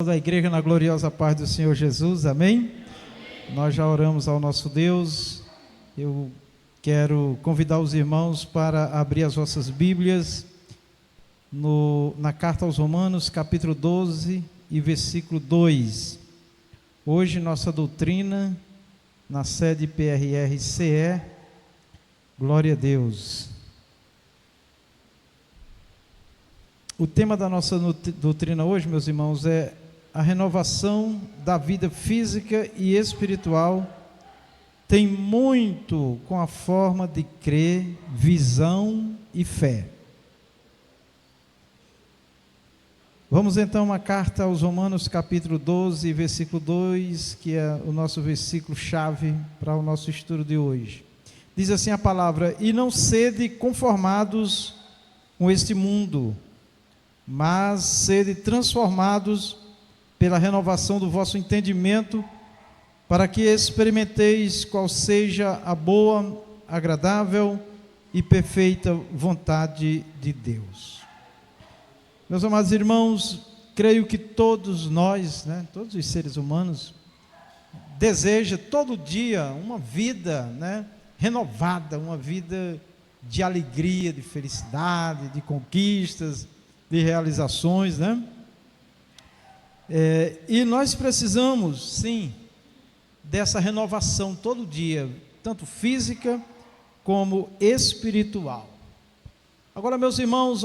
Da igreja na gloriosa paz do Senhor Jesus, amém? Nós já oramos ao nosso Deus. Eu quero convidar os irmãos para abrir as vossas Bíblias na carta aos Romanos, capítulo 12 e versículo 2. Hoje nossa doutrina na sede PRR-CE, glória a Deus. O tema da nossa doutrina hoje, meus irmãos, é a renovação da vida física e espiritual tem muito com a forma de crer, visão e fé. Vamos então uma carta aos Romanos, capítulo 12, versículo 2, que é o nosso versículo chave para o nosso estudo de hoje. Diz assim a palavra: e não sede conformados com este mundo, mas sede transformados pela renovação do vosso entendimento, para que experimenteis qual seja a boa, agradável e perfeita vontade de Deus. Meus amados irmãos, creio que todos nós, todos os seres humanos, desejam todo dia uma vida, renovada, uma vida de alegria, de felicidade, de conquistas, de realizações, e nós precisamos, sim, dessa renovação todo dia, tanto física como espiritual. Agora, meus irmãos,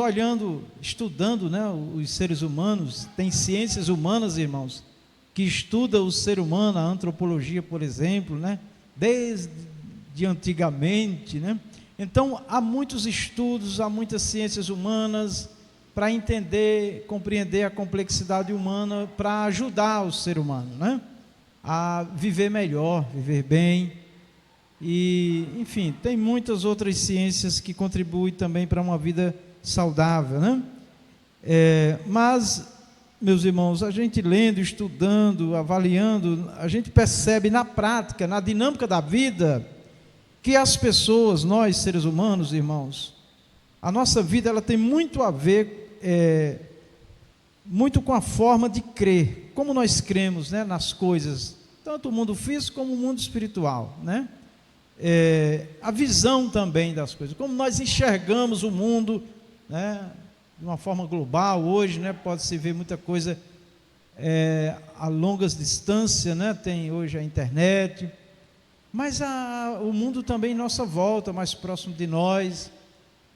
estudando, os seres humanos, tem ciências humanas, irmãos, que estudam o ser humano, a antropologia, por exemplo, desde antigamente, Então, há muitos estudos, há muitas ciências humanas, para entender, compreender a complexidade humana, para ajudar o ser humano, a viver melhor, viver bem, e, enfim, tem muitas outras ciências que contribuem também para uma vida saudável, mas, meus irmãos, a gente lendo, estudando, avaliando, a gente percebe na prática, na dinâmica da vida, que as pessoas, nós seres humanos, irmãos, a nossa vida ela tem muito a ver muito com a forma de crer, como nós cremos nas coisas, tanto o mundo físico como o mundo espiritual, a visão também das coisas, como nós enxergamos o mundo, de uma forma global. Hoje, pode-se ver muita coisa a longas distâncias, tem hoje a internet, mas o mundo também em nossa volta, mais próximo de nós,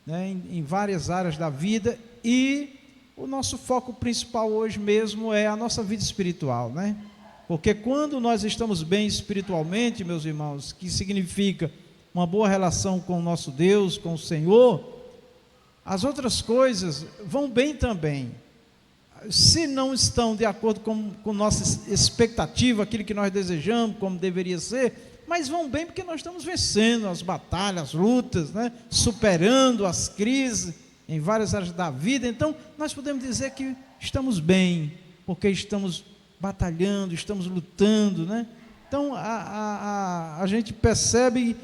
em várias áreas da vida. E o nosso foco principal hoje mesmo é a nossa vida espiritual, porque quando nós estamos bem espiritualmente, meus irmãos, que significa uma boa relação com o nosso Deus, com o Senhor, as outras coisas vão bem também. Se não estão de acordo com nossa expectativa, aquilo que nós desejamos, como deveria ser, mas vão bem porque nós estamos vencendo as batalhas, as lutas, superando as crises em várias áreas da vida. Então nós podemos dizer que estamos bem, porque estamos batalhando, estamos lutando, Então a gente percebe,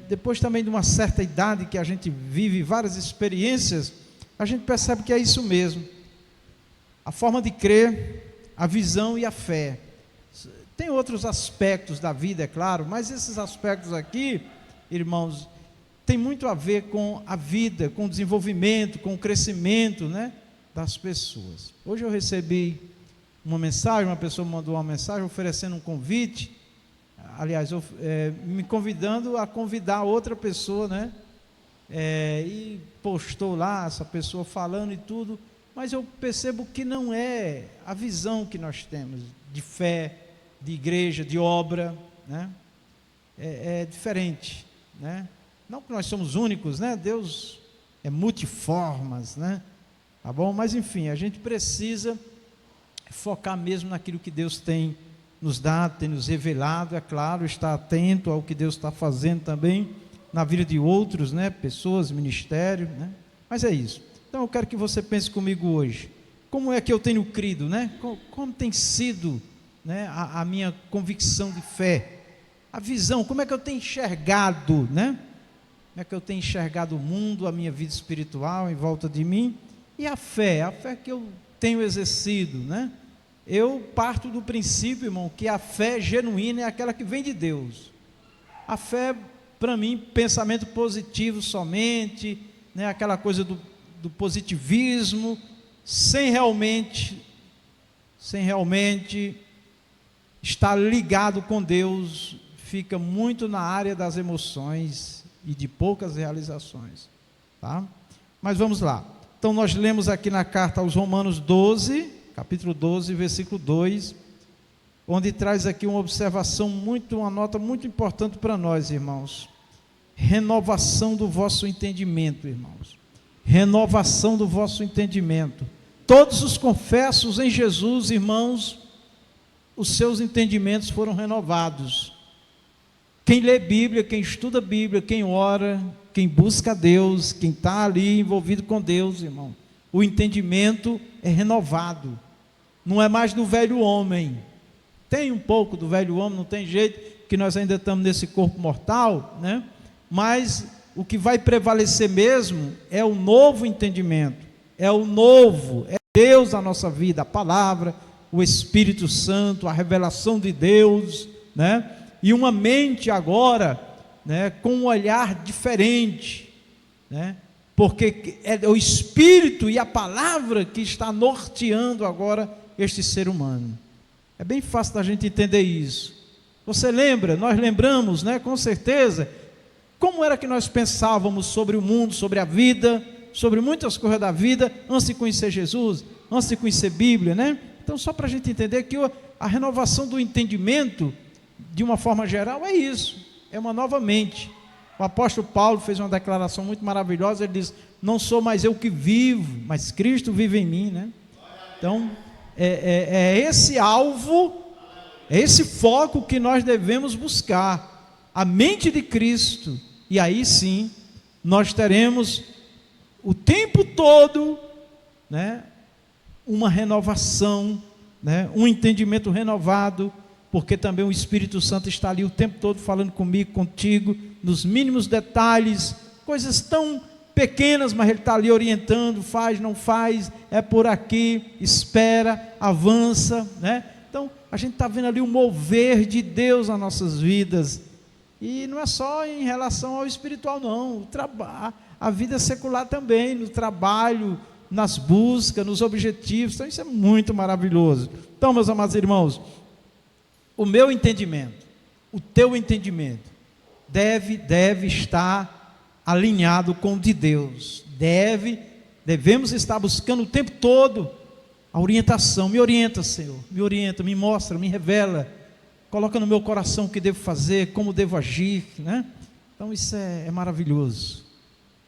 depois também de uma certa idade, que a gente vive várias experiências, a gente percebe que é isso mesmo, a forma de crer, a visão e a fé. Tem outros aspectos da vida, é claro, mas esses aspectos aqui, irmãos, tem muito a ver com a vida, com o desenvolvimento, com o crescimento, das pessoas. Hoje eu recebi uma mensagem, uma pessoa me mandou uma mensagem oferecendo um convite, aliás, me convidando a convidar outra pessoa, e postou lá essa pessoa falando e tudo, mas eu percebo que não é a visão que nós temos de fé, de igreja, de obra, é diferente, Não que nós somos únicos, Deus é multiformas, tá bom? Mas enfim, a gente precisa focar mesmo naquilo que Deus tem nos dado, tem nos revelado, é claro, estar atento ao que Deus está fazendo também na vida de outros, pessoas, ministério, mas é isso. Então eu quero que você pense comigo hoje, como é que eu tenho crido, como tem sido, a minha convicção de fé, a visão, como é que eu tenho enxergado, como é que eu tenho enxergado o mundo, a minha vida espiritual em volta de mim, e a fé que eu tenho exercido, Eu parto do princípio, irmão, que a fé genuína é aquela que vem de Deus. A fé, para mim, pensamento positivo somente, né, aquela coisa do positivismo, sem realmente estar ligado com Deus, fica muito na área das emoções e de poucas realizações, tá? Mas vamos lá. Então nós lemos aqui na carta aos Romanos 12, capítulo 12, versículo 2, onde traz aqui uma observação uma nota muito importante para nós, irmãos. Renovação do vosso entendimento, irmãos. Renovação do vosso entendimento. Todos os confessos em Jesus, irmãos, os seus entendimentos foram renovados. Quem lê Bíblia, quem estuda Bíblia, quem ora, quem busca Deus, quem está ali envolvido com Deus, irmão, o entendimento é renovado. Não é mais do velho homem. Tem um pouco do velho homem, não tem jeito, que nós ainda estamos nesse corpo mortal, né? Mas o que vai prevalecer mesmo é o novo entendimento, é o novo, é Deus na nossa vida, a palavra, o Espírito Santo, a revelação de Deus, né? E uma mente agora, né, com um olhar diferente, né? Porque é o Espírito e a palavra que está norteando agora este ser humano. É bem fácil da gente entender isso. Você lembra, nós lembramos, né, com certeza, como era que nós pensávamos sobre o mundo, sobre a vida, sobre muitas coisas da vida, antes de conhecer Jesus, antes de conhecer Bíblia, né? Então, só para a gente entender que a renovação do entendimento, de uma forma geral, é isso, é uma nova mente. O apóstolo Paulo fez uma declaração muito maravilhosa, ele diz: não sou mais eu que vivo, mas Cristo vive em mim, né? Então, é esse alvo, é esse foco que nós devemos buscar, a mente de Cristo, e aí sim, nós teremos o tempo todo, né, uma renovação, né, um entendimento renovado, porque também o Espírito Santo está ali o tempo todo falando comigo, contigo, nos mínimos detalhes, coisas tão pequenas, mas Ele está ali orientando, faz, não faz, é por aqui, espera, avança, né? Então, a gente está vendo ali o mover de Deus nas nossas vidas, e não é só em relação ao espiritual não, a vida secular também, no trabalho, nas buscas, nos objetivos, então isso é muito maravilhoso. Então, meus amados irmãos, o meu entendimento, o teu entendimento, deve estar alinhado com o de Deus, devemos estar buscando o tempo todo a orientação. Me orienta, Senhor, me orienta, me mostra, me revela, coloca no meu coração o que devo fazer, como devo agir, né? Então isso é maravilhoso.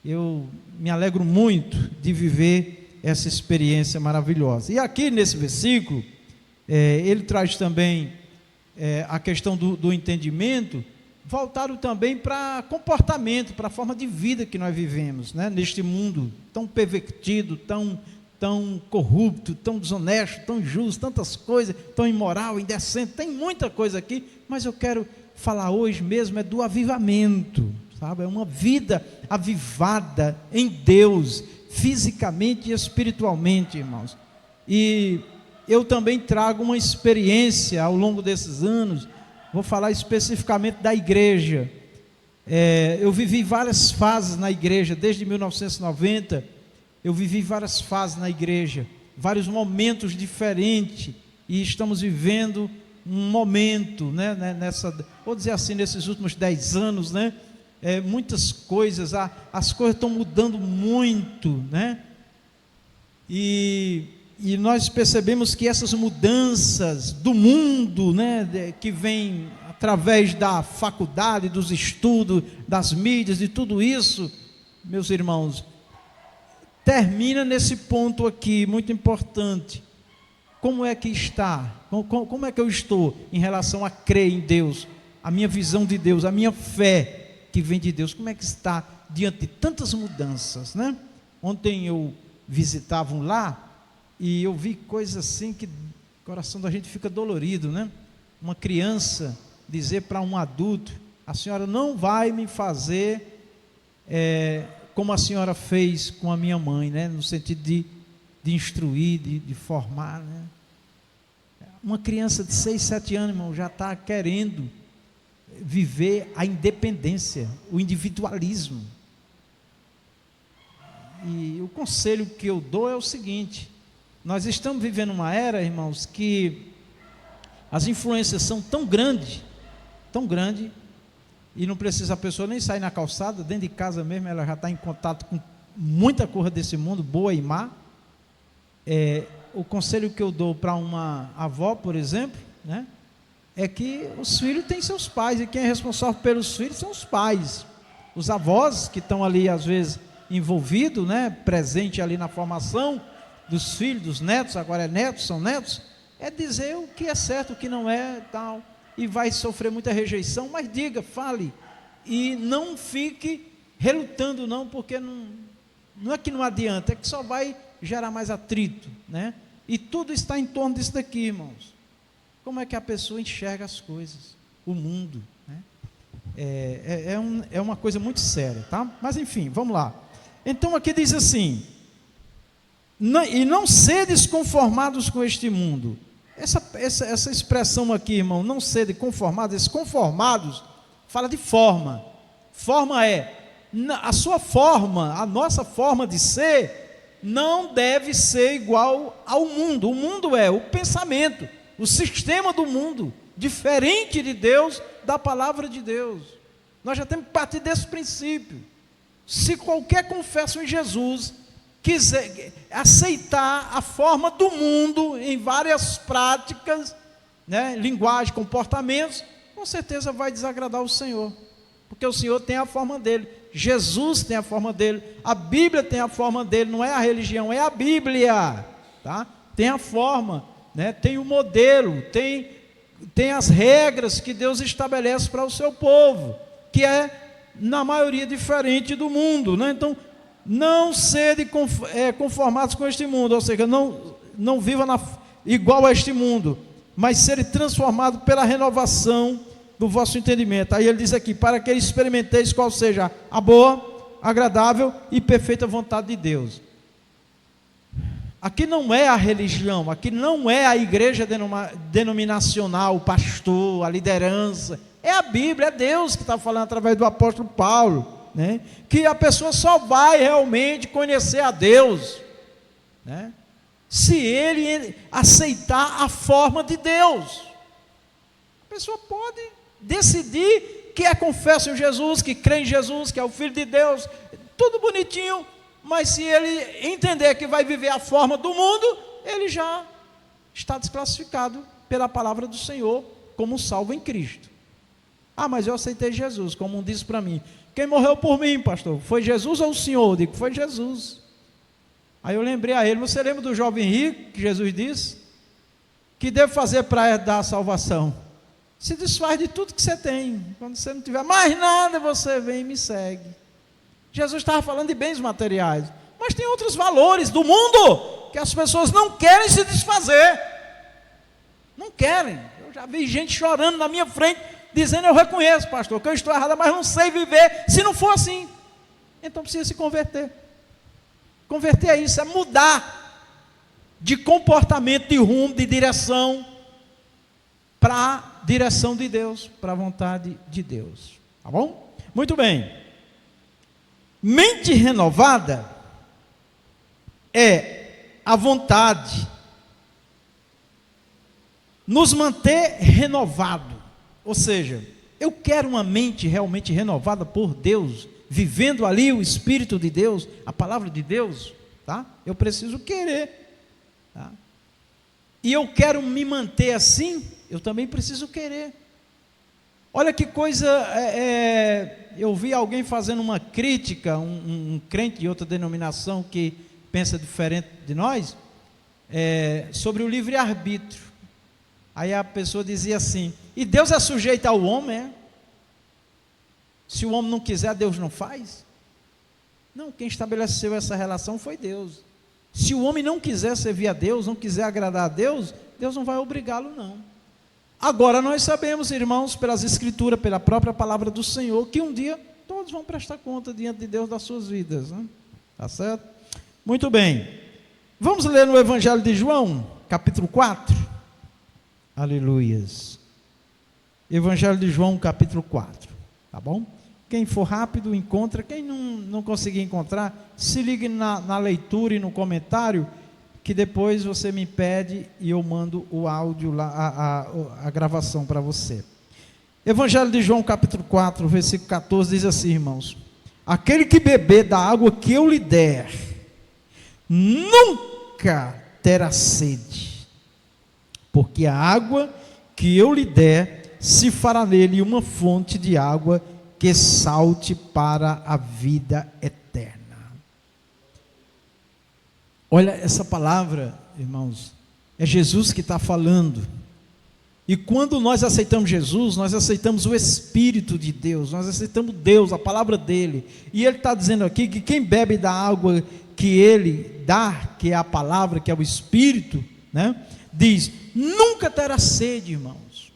Eu me alegro muito de viver essa experiência maravilhosa. E aqui nesse versículo, ele traz também a questão do entendimento, voltado também para comportamento, para a forma de vida que nós vivemos, né? Neste mundo tão pervertido, tão corrupto, tão desonesto, tão injusto, tantas coisas, tão imoral, indecente, tem muita coisa aqui, mas eu quero falar hoje mesmo do avivamento, sabe? É uma vida avivada em Deus, fisicamente e espiritualmente, irmãos. E eu também trago uma experiência ao longo desses anos. Vou falar especificamente da igreja. Eu vivi várias fases na igreja, desde 1990, eu vivi várias fases na igreja, vários momentos diferentes, e estamos vivendo um momento, né, vou dizer assim, nesses últimos 10 anos, né, muitas coisas, as coisas estão mudando muito, né, e nós percebemos que essas mudanças do mundo, né, que vem através da faculdade, dos estudos, das mídias, de tudo isso, meus irmãos, termina nesse ponto aqui, muito importante. Como é que está? Como é que eu estou em relação a crer em Deus, a minha visão de Deus, a minha fé que vem de Deus, como é que está diante de tantas mudanças, né? Ontem eu visitava um lar, e eu vi coisas assim que o coração da gente fica dolorido, né? Uma criança dizer para um adulto: a senhora não vai me fazer como a senhora fez com a minha mãe, né? No sentido de instruir, de formar, né? Uma criança de 6, 7 anos, irmão, já está querendo viver a independência, o individualismo. E o conselho que eu dou é o seguinte: nós estamos vivendo uma era, irmãos, que as influências são tão grandes, e não precisa a pessoa nem sair na calçada, dentro de casa mesmo, ela já está em contato com muita coisa desse mundo, boa e má. O conselho que eu dou para uma avó, por exemplo, né, é que os filhos têm seus pais, e quem é responsável pelos filhos são os pais. Os avós que estão ali, às vezes, envolvidos, né, presente ali na formação dos filhos, dos netos, agora é netos, são netos, é dizer o que é certo, o que não é, tal, e vai sofrer muita rejeição, mas diga, fale, e não fique relutando não, porque não é que não adianta, é que só vai gerar mais atrito, né? E tudo está em torno disso daqui, irmãos. Como é que a pessoa enxerga as coisas, o mundo, né? É uma coisa muito séria, tá? Mas enfim, vamos lá. Então aqui diz assim: e não sedes conformados com este mundo. Essa expressão aqui, irmão, não sede conformados, esses conformados, fala de forma. Forma a sua forma, a nossa forma de ser, não deve ser igual ao mundo. O mundo é o pensamento, o sistema do mundo, diferente de Deus, da palavra de Deus. Nós já temos que partir desse princípio. Se qualquer confesso em Jesus quiser aceitar a forma do mundo em várias práticas, né, linguagem, comportamentos, com certeza vai desagradar o Senhor, porque o Senhor tem a forma dele, Jesus tem a forma dele, a Bíblia tem a forma dele, não é a religião, é a Bíblia, tá? Tem a forma, né? Tem o modelo, tem as regras que Deus estabelece para o seu povo, que é na maioria diferente do mundo, né? Então, não sede conformados com este mundo, ou seja, não viva igual a este mundo, mas sede transformados pela renovação do vosso entendimento. Aí ele diz aqui: para que experimenteis qual seja a boa, agradável e perfeita vontade de Deus. Aqui não é a religião, aqui não é a igreja denominacional, o pastor, a liderança, é a Bíblia, é Deus que está falando através do apóstolo Paulo, né? Que a pessoa só vai realmente conhecer a Deus, né, se ele aceitar a forma de Deus. A pessoa pode decidir que confessa em Jesus, que crê em Jesus, que é o Filho de Deus, tudo bonitinho, mas se ele entender que vai viver a forma do mundo, ele já está desclassificado pela palavra do Senhor como salvo em Cristo. Ah, mas eu aceitei Jesus, como um disse para mim: quem morreu por mim, pastor? Foi Jesus ou o Senhor? Eu digo: foi Jesus. Aí eu lembrei a ele: você lembra do jovem rico que Jesus disse? Que deve fazer para herdar a salvação? Se desfaz de tudo que você tem. Quando você não tiver mais nada, você vem e me segue. Jesus estava falando de bens materiais, mas tem outros valores do mundo que as pessoas não querem se desfazer. Não querem. Eu já vi gente chorando na minha frente, dizendo: eu reconheço, pastor, que eu estou errado, mas não sei viver se não for assim. Então precisa se converter. Converter é isso, é mudar de comportamento, de rumo, de direção, para a direção de Deus, para a vontade de Deus. Tá bom? Muito bem. Mente renovada é a vontade, nos manter renovado. Ou seja, eu quero uma mente realmente renovada por Deus, vivendo ali o Espírito de Deus, a palavra de Deus, tá? Eu preciso querer, tá? E eu quero me manter assim, eu também preciso querer. Olha que coisa, eu vi alguém fazendo uma crítica, um crente de outra denominação que pensa diferente de nós, sobre o livre-arbítrio. Aí a pessoa dizia assim: e Deus é sujeito ao homem, Se o homem não quiser, Deus não faz? Não, quem estabeleceu essa relação foi Deus. Se o homem não quiser servir a Deus, não quiser agradar a Deus, Deus não vai obrigá-lo, não. Agora nós sabemos, irmãos, pelas Escrituras, pela própria palavra do Senhor, que um dia todos vão prestar conta diante de Deus das suas vidas, né? Tá certo? Muito bem. Vamos ler no Evangelho de João, capítulo 4. Aleluias. Evangelho de João, capítulo 4, tá bom? Quem for rápido, encontra. Quem não conseguir encontrar, se ligue na leitura e no comentário, que depois você me pede e eu mando o áudio, lá, a gravação para você. Evangelho de João, capítulo 4, versículo 14, diz assim, irmãos: aquele que beber da água que eu lhe der, nunca terá sede, porque a água que eu lhe der se fará nele uma fonte de água que salte para a vida eterna. Olha, essa palavra, irmãos, é Jesus que está falando. E quando nós aceitamos Jesus, nós aceitamos o Espírito de Deus, nós aceitamos Deus, a palavra dele. E ele está dizendo aqui que quem bebe da água que ele dá, que é a palavra, que é o Espírito, né, diz, nunca terá sede, irmãos.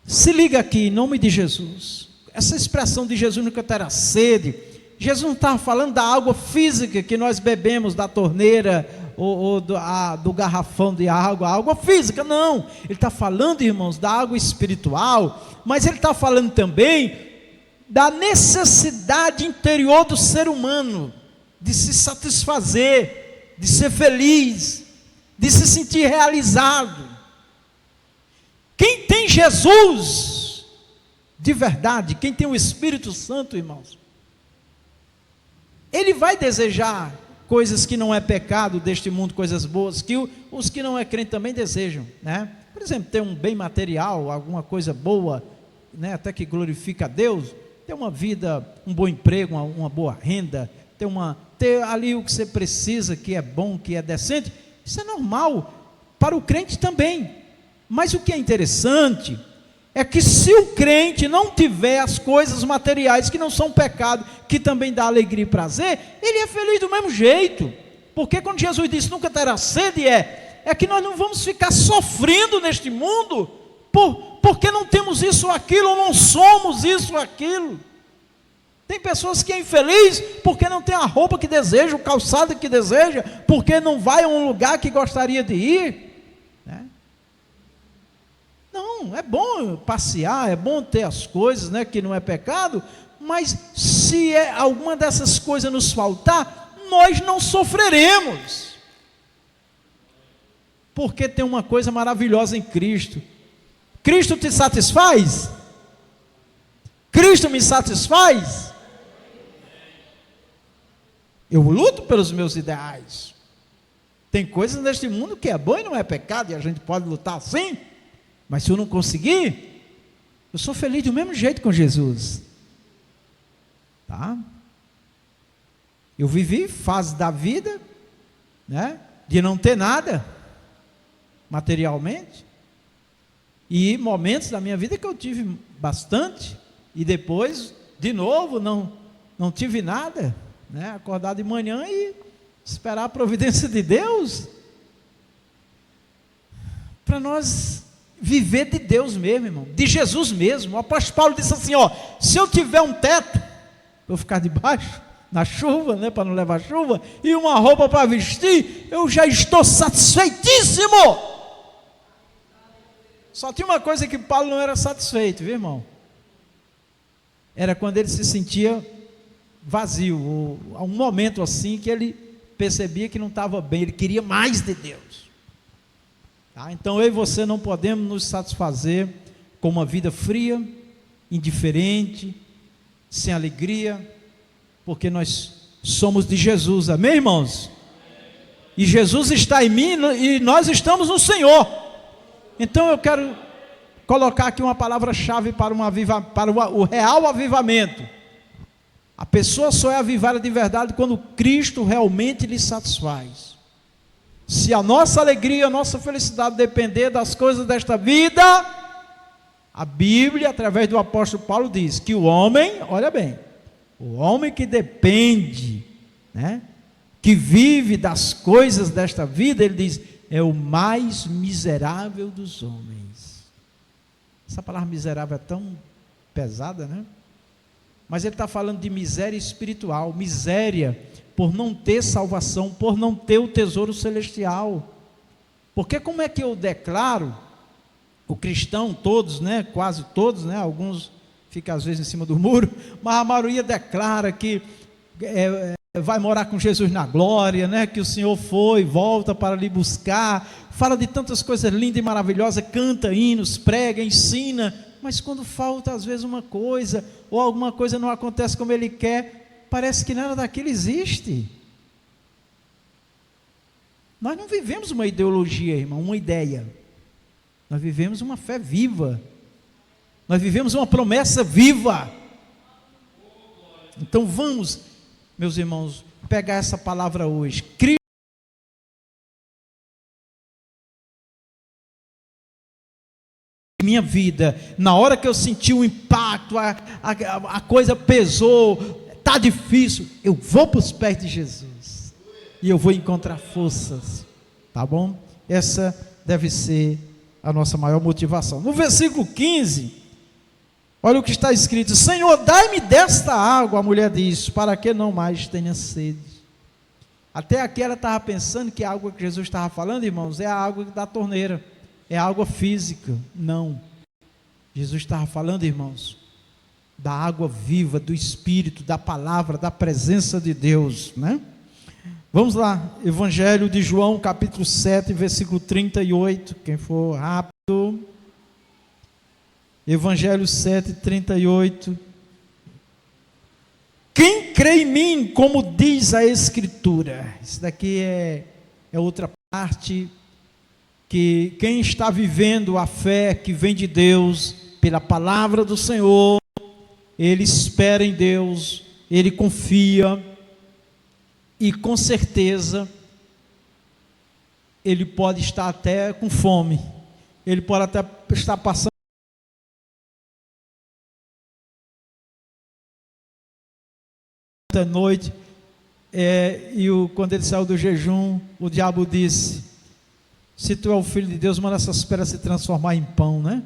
Se liga aqui, em nome de Jesus. Essa expressão de Jesus, nunca terá sede, Jesus não estava falando da água física que nós bebemos da torneira ou do garrafão de água física, não. Ele está falando, irmãos, da água espiritual, mas ele está falando também da necessidade interior do ser humano, de se satisfazer, de ser feliz, de se sentir realizado. Quem tem Jesus de verdade, quem tem o Espírito Santo, irmãos, ele vai desejar coisas que não é pecado deste mundo, coisas boas, que os que não é crente também desejam, né? Por exemplo, ter um bem material, alguma coisa boa, né? Até que glorifica a Deus, ter uma vida, um bom emprego, uma boa renda, ter ali o que você precisa, que é bom, que é decente, isso é normal, para o crente também. Mas o que é interessante é que se o crente não tiver as coisas materiais que não são pecado, que também dá alegria e prazer, ele é feliz do mesmo jeito. Porque quando Jesus disse nunca terá sede, é que nós não vamos ficar sofrendo neste mundo porque não temos isso ou aquilo, ou não somos isso ou aquilo. Tem pessoas que é infeliz porque não tem a roupa que deseja, o calçado que deseja, porque não vai a um lugar que gostaria de ir, né? Não, é bom passear, é bom ter as coisas, né, que não é pecado, mas se alguma dessas coisas nos faltar, nós não sofreremos, porque tem uma coisa maravilhosa em Cristo. Cristo te satisfaz? Cristo me satisfaz? Eu luto pelos meus ideais. Tem coisas neste mundo que é bom e não é pecado, e a gente pode lutar assim. Mas se eu não conseguir, eu sou feliz do mesmo jeito com Jesus, tá? Eu vivi fase da vida, né, de não ter nada, materialmente, e momentos da minha vida que eu tive bastante, e depois, de novo, não tive nada, né, acordar de manhã e esperar a providência de Deus, para nós viver de Deus mesmo, irmão, de Jesus mesmo. O apóstolo Paulo disse assim, se eu tiver um teto, eu ficar debaixo, na chuva, né, para não levar chuva, e uma roupa para vestir, eu já estou satisfeitíssimo. Só tinha uma coisa que Paulo não era satisfeito, viu, irmão? Era quando ele se sentia vazio, a um momento assim que ele percebia que não estava bem, ele queria mais de Deus. Tá? Então eu e você não podemos nos satisfazer com uma vida fria, indiferente, sem alegria, porque nós somos de Jesus, amém, irmãos? E Jesus está em mim e nós estamos no Senhor. Então eu quero colocar aqui uma palavra-chave para o real avivamento. A pessoa só é avivada de verdade quando Cristo realmente lhe satisfaz. Se a nossa alegria, a nossa felicidade depender das coisas desta vida, a Bíblia, através do apóstolo Paulo, diz que o homem, olha bem, o homem que depende, né, que vive das coisas desta vida, ele diz, é o mais miserável dos homens. Essa palavra miserável é tão pesada, né? Mas ele está falando de miséria espiritual, miséria por não ter salvação, por não ter o tesouro celestial, Porque como é que eu declaro, o cristão, todos, né, quase todos, né, alguns ficam às vezes em cima do muro, mas a maioria declara que vai morar com Jesus na glória, né, que o Senhor foi, volta para lhe buscar, fala de tantas coisas lindas e maravilhosas, canta hinos, prega, ensina, mas quando falta às vezes uma coisa, ou alguma coisa não acontece como ele quer, parece que nada daquilo existe. Nós não vivemos uma ideologia, irmão, uma ideia. Nós vivemos uma fé viva. Nós vivemos uma promessa viva. Então vamos, meus irmãos, pegar essa palavra hoje. Cristo em minha vida, na hora que eu senti o impacto, a coisa pesou, está difícil, eu vou para os pés de Jesus. E eu vou encontrar forças, tá bom? Essa deve ser a nossa maior motivação. No versículo 15, olha o que está escrito: Senhor, dai-me desta água, a mulher diz, para que não mais tenha sede. Até aqui ela estava pensando que a água que Jesus estava falando, irmãos, é a água da torneira, é a água física. Não, Jesus estava falando, irmãos, da água viva, do Espírito, da palavra, da presença de Deus, né? Vamos lá, Evangelho de João, capítulo 7, versículo 38, quem for rápido. Evangelho 7, 38. Quem crê em mim, como diz a Escritura. Isso daqui é outra parte, que quem está vivendo a fé que vem de Deus, pela palavra do Senhor, ele espera em Deus, ele confia, e com certeza, ele pode estar até com fome, ele pode até estar passando a noite, quando ele saiu do jejum, o diabo disse: se tu é o Filho de Deus, manda essas pedras se transformar em pão, né?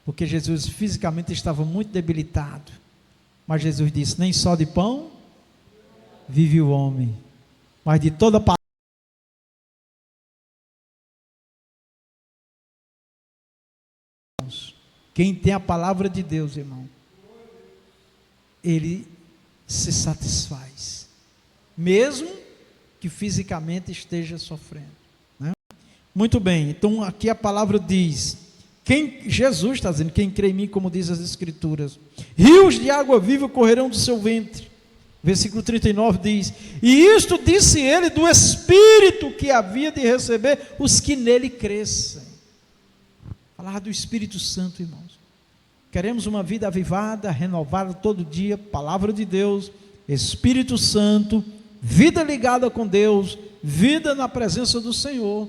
Porque Jesus fisicamente estava muito debilitado, mas Jesus disse: nem só de pão vive o homem, mas de toda palavra. Quem tem a palavra de Deus, irmão, ele se satisfaz, mesmo que fisicamente esteja sofrendo, né? Muito bem, então aqui a palavra diz, Jesus está dizendo, quem crê em mim, como diz as Escrituras, rios de água viva correrão do seu ventre. Versículo 39 diz: e isto disse ele do Espírito que havia de receber os que nele crescem. Falar do Espírito Santo, irmãos. Queremos uma vida avivada, renovada todo dia, palavra de Deus, Espírito Santo, vida ligada com Deus, vida na presença do Senhor,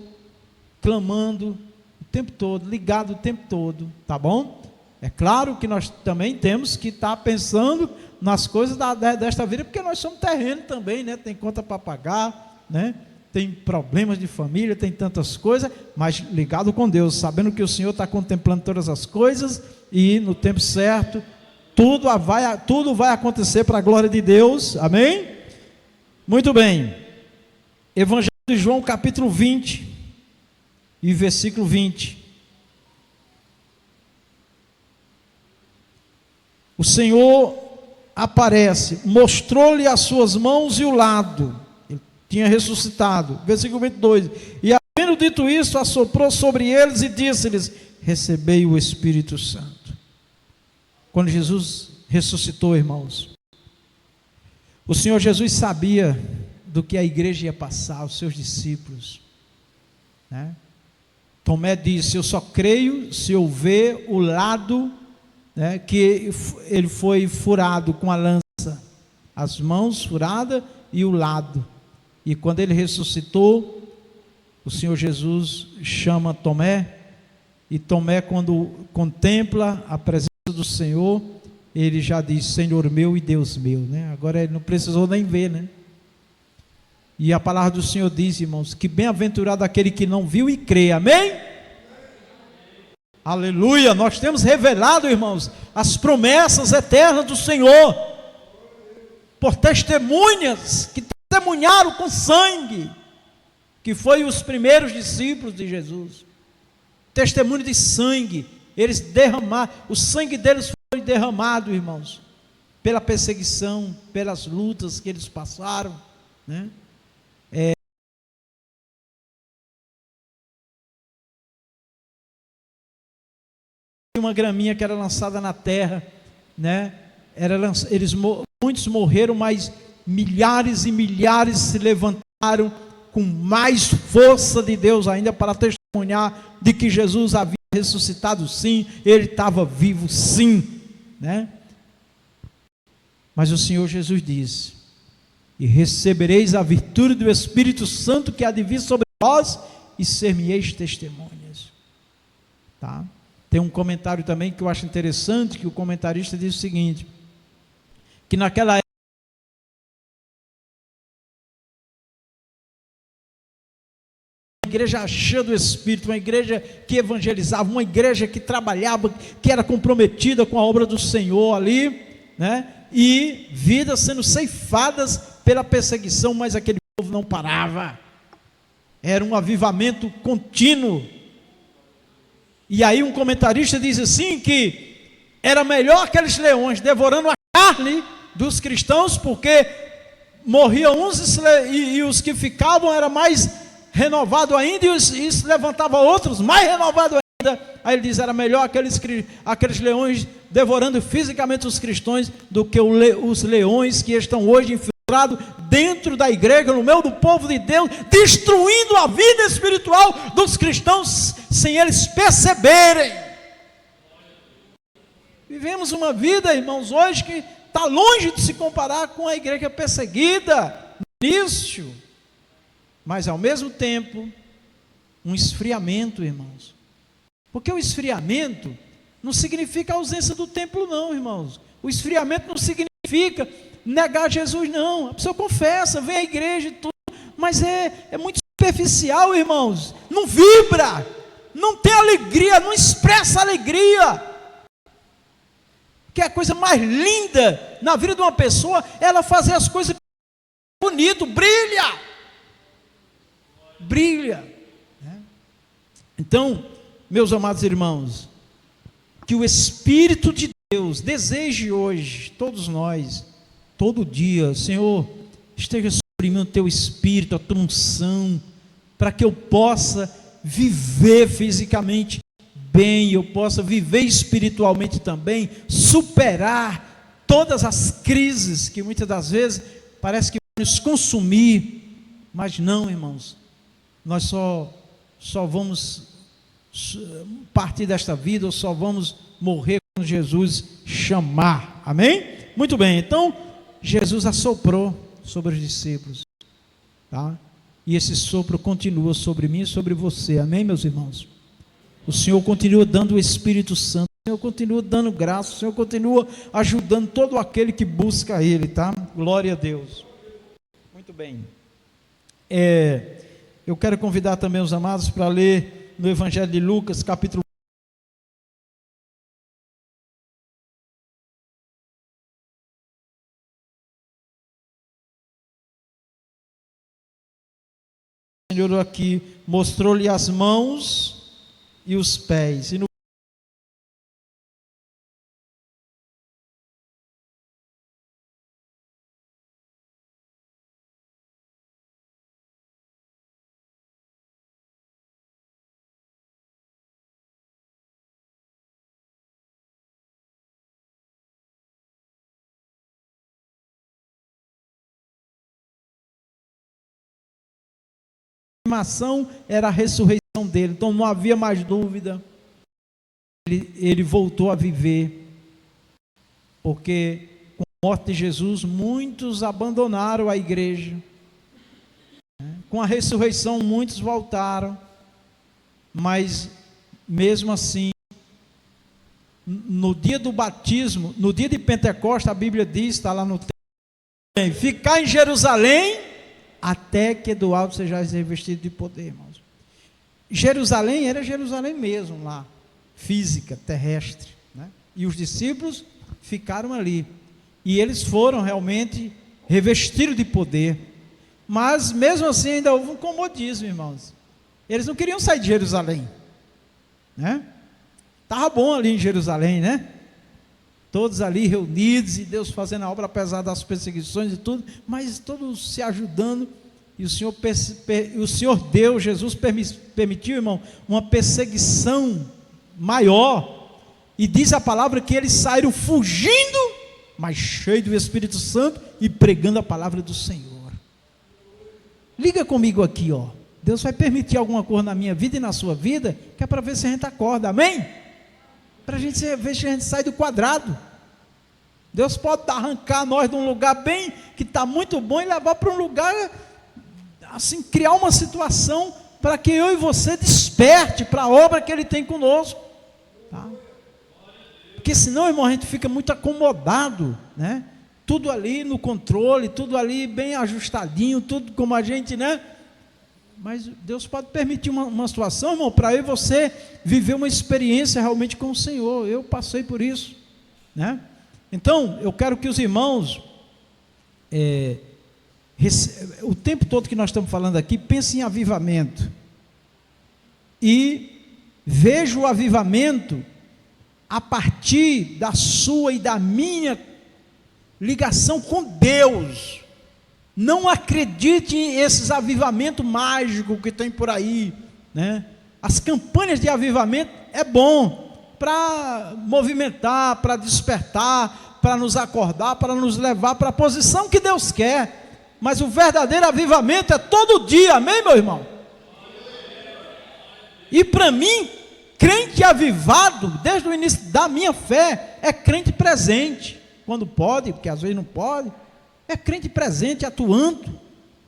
clamando o tempo todo, ligado o tempo todo, tá bom? É claro que nós também temos que estar pensando nas coisas desta vida, porque nós somos terreno também, né? Tem conta para pagar, né? Tem problemas de família, tem tantas coisas, mas ligado com Deus, sabendo que o Senhor está contemplando todas as coisas, e no tempo certo, tudo vai acontecer para a glória de Deus, amém? Muito bem, Evangelho de João, capítulo 20, e versículo 20. O Senhor aparece, mostrou-lhe as suas mãos e o lado, ele tinha ressuscitado, versículo 22, e havendo dito isso, assoprou sobre eles e disse-lhes: recebei o Espírito Santo. Quando Jesus ressuscitou, irmãos, o Senhor Jesus sabia do que a igreja ia passar, os seus discípulos, né? Tomé disse: eu só creio se eu ver o lado, né, que ele foi furado com a lança, as mãos furadas e o lado. E quando ele ressuscitou, o Senhor Jesus chama Tomé, e Tomé, quando contempla a presença do Senhor, ele já diz: Senhor meu e Deus meu, né? Agora ele não precisou nem ver, né? E a palavra do Senhor diz, irmãos, que bem-aventurado aquele que não viu e crê, amém? Aleluia, nós temos revelado, irmãos, as promessas eternas do Senhor, por testemunhas que testemunharam com sangue, que foi os primeiros discípulos de Jesus. Testemunho de sangue, eles derramaram, o sangue deles foi derramado, irmãos, pela perseguição, pelas lutas que eles passaram, né? Uma graminha que era lançada na terra, né? Muitos morreram, mas milhares e milhares se levantaram com mais força de Deus ainda para testemunhar de que Jesus havia ressuscitado, sim, ele estava vivo, sim, né? Mas o Senhor Jesus disse: e recebereis a virtude do Espírito Santo que há de vir sobre vós, e ser-me-eis testemunhas. Tá? Tem um comentário também que eu acho interessante, que o comentarista diz o seguinte, que naquela época, uma igreja cheia do Espírito, uma igreja que evangelizava, uma igreja que trabalhava, que era comprometida com a obra do Senhor ali, né? E vidas sendo ceifadas pela perseguição, mas aquele povo não parava, era um avivamento contínuo. E aí um comentarista diz assim, que era melhor aqueles leões devorando a carne dos cristãos, porque morriam uns e os que ficavam era mais renovado ainda, e se levantava outros mais renovados ainda. Aí ele diz, era melhor aqueles leões devorando fisicamente os cristãos, do que os leões que estão hoje infiltrados dentro da igreja, no meio do povo de Deus, destruindo a vida espiritual dos cristãos, sem eles perceberem. Vivemos uma vida, irmãos, hoje que está longe de se comparar com a igreja perseguida no início, mas ao mesmo tempo um esfriamento, irmãos, porque o esfriamento não significa a ausência do templo, não, irmãos. O esfriamento não significa negar Jesus, não. A pessoa confessa, vem à igreja e tudo, mas é muito superficial, irmãos. Não vibra, não tem alegria, não expressa alegria. Que é a coisa mais linda na vida de uma pessoa, ela fazer as coisas bonito, brilha, né? Então, meus amados irmãos, que o Espírito de Deus deseje hoje, todos nós, todo dia, Senhor, esteja sobre mim o teu Espírito, a tua unção, para que eu possa viver fisicamente bem, eu possa viver espiritualmente também, superar todas as crises que muitas das vezes parece que vão nos consumir, mas não, irmãos, nós só vamos partir desta vida, ou só vamos morrer quando Jesus chamar, amém? Muito bem, então Jesus assoprou sobre os discípulos, tá? E esse sopro continua sobre mim e sobre você, amém, meus irmãos? O Senhor continua dando o Espírito Santo, o Senhor continua dando graça, o Senhor continua ajudando todo aquele que busca Ele, tá? Glória a Deus. Muito bem. Eu quero convidar também os amados para ler no Evangelho de Lucas, capítulo o Senhor aqui mostrou-lhe as mãos e os pés, e no afirmação era a ressurreição dele, então não havia mais dúvida, ele voltou a viver, porque com a morte de Jesus, muitos abandonaram a igreja, com a ressurreição muitos voltaram, mas mesmo assim, no dia do batismo, no dia de Pentecostes, a Bíblia diz, está lá no texto, ficar em Jerusalém, até que do alto sejais revestido de poder, irmãos. Jerusalém era Jerusalém mesmo lá, física, terrestre, né? E os discípulos ficaram ali, e eles foram realmente revestidos de poder, Mas mesmo assim ainda houve um comodismo, irmãos. Eles não queriam sair de Jerusalém, né? Estava bom ali em Jerusalém, né? Todos ali reunidos e Deus fazendo a obra apesar das perseguições e tudo, mas todos se ajudando. E o Senhor Deus, Jesus permitiu, irmão, uma perseguição maior. E diz a palavra que eles saíram fugindo, mas cheios do Espírito Santo e pregando a palavra do Senhor. Liga comigo aqui, ó. Deus vai permitir alguma coisa na minha vida e na sua vida, que é para ver se a gente acorda, amém? Para a gente ver se a gente sai do quadrado. Deus pode arrancar nós de um lugar bem, que está muito bom, e levar para um lugar, assim, criar uma situação para que eu e você desperte para a obra que Ele tem conosco, tá? Porque senão, irmão, a gente fica muito acomodado, né? Tudo ali no controle, tudo ali bem ajustadinho, tudo como a gente, né? Mas Deus pode permitir uma situação, irmão, para eu e você viver uma experiência realmente com o Senhor. Eu passei por isso, né? Então, eu quero que os irmãos, o tempo todo que nós estamos falando aqui, pensem em avivamento. E veja o avivamento a partir da sua e da minha ligação com Deus. Não acredite em esses avivamentos mágicos que tem por aí, né? As campanhas de avivamento é bom para movimentar, para despertar, para nos acordar, para nos levar para a posição que Deus quer. Mas o verdadeiro avivamento é todo dia, amém, meu irmão? E para mim, crente avivado, desde o início da minha fé, é crente presente, quando pode, porque às vezes não pode. É crente presente, atuando.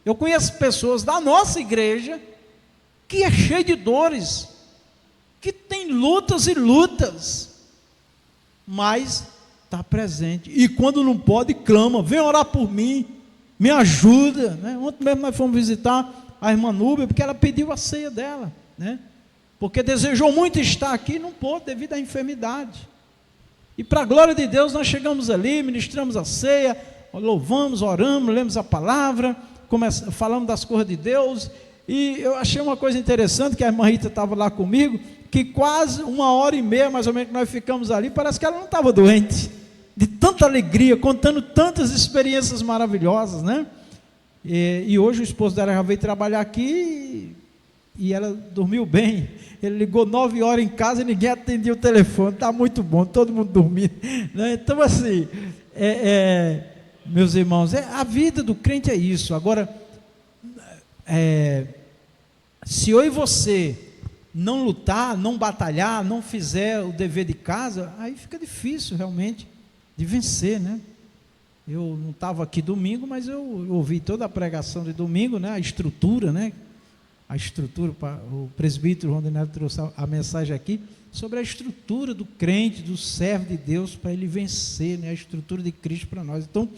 Eu conheço pessoas da nossa igreja que é cheio de dores, que tem lutas e lutas, mas está presente. E quando não pode, clama: vem orar por mim, me ajuda, né? Ontem mesmo nós fomos visitar a irmã Núbia, porque ela pediu a ceia dela, né? Porque desejou muito estar aqui e não pôde devido à enfermidade. E para a glória de Deus, nós chegamos ali, ministramos a ceia, louvamos, oramos, lemos a palavra, falamos das coisas de Deus. E eu achei uma coisa interessante, que a irmã Rita estava lá comigo, que quase 1h30 mais ou menos que nós ficamos ali, parece que ela não estava doente, de tanta alegria, contando tantas experiências maravilhosas, né? E hoje o esposo dela já veio trabalhar aqui e ela dormiu bem. Ele ligou 9 horas em casa e ninguém atendia o telefone. Está muito bom, todo mundo dormindo, né? Então assim, meus irmãos, a vida do crente é isso. Agora, se eu e você não lutar, não batalhar, não fizer o dever de casa, aí fica difícil realmente de vencer, né? Eu não estava aqui domingo, mas eu ouvi toda a pregação de domingo, né? A estrutura, né? A estrutura, o presbítero Rondinelli trouxe a mensagem aqui sobre a estrutura do crente, do servo de Deus, para ele vencer, né? A estrutura de Cristo para nós. Então,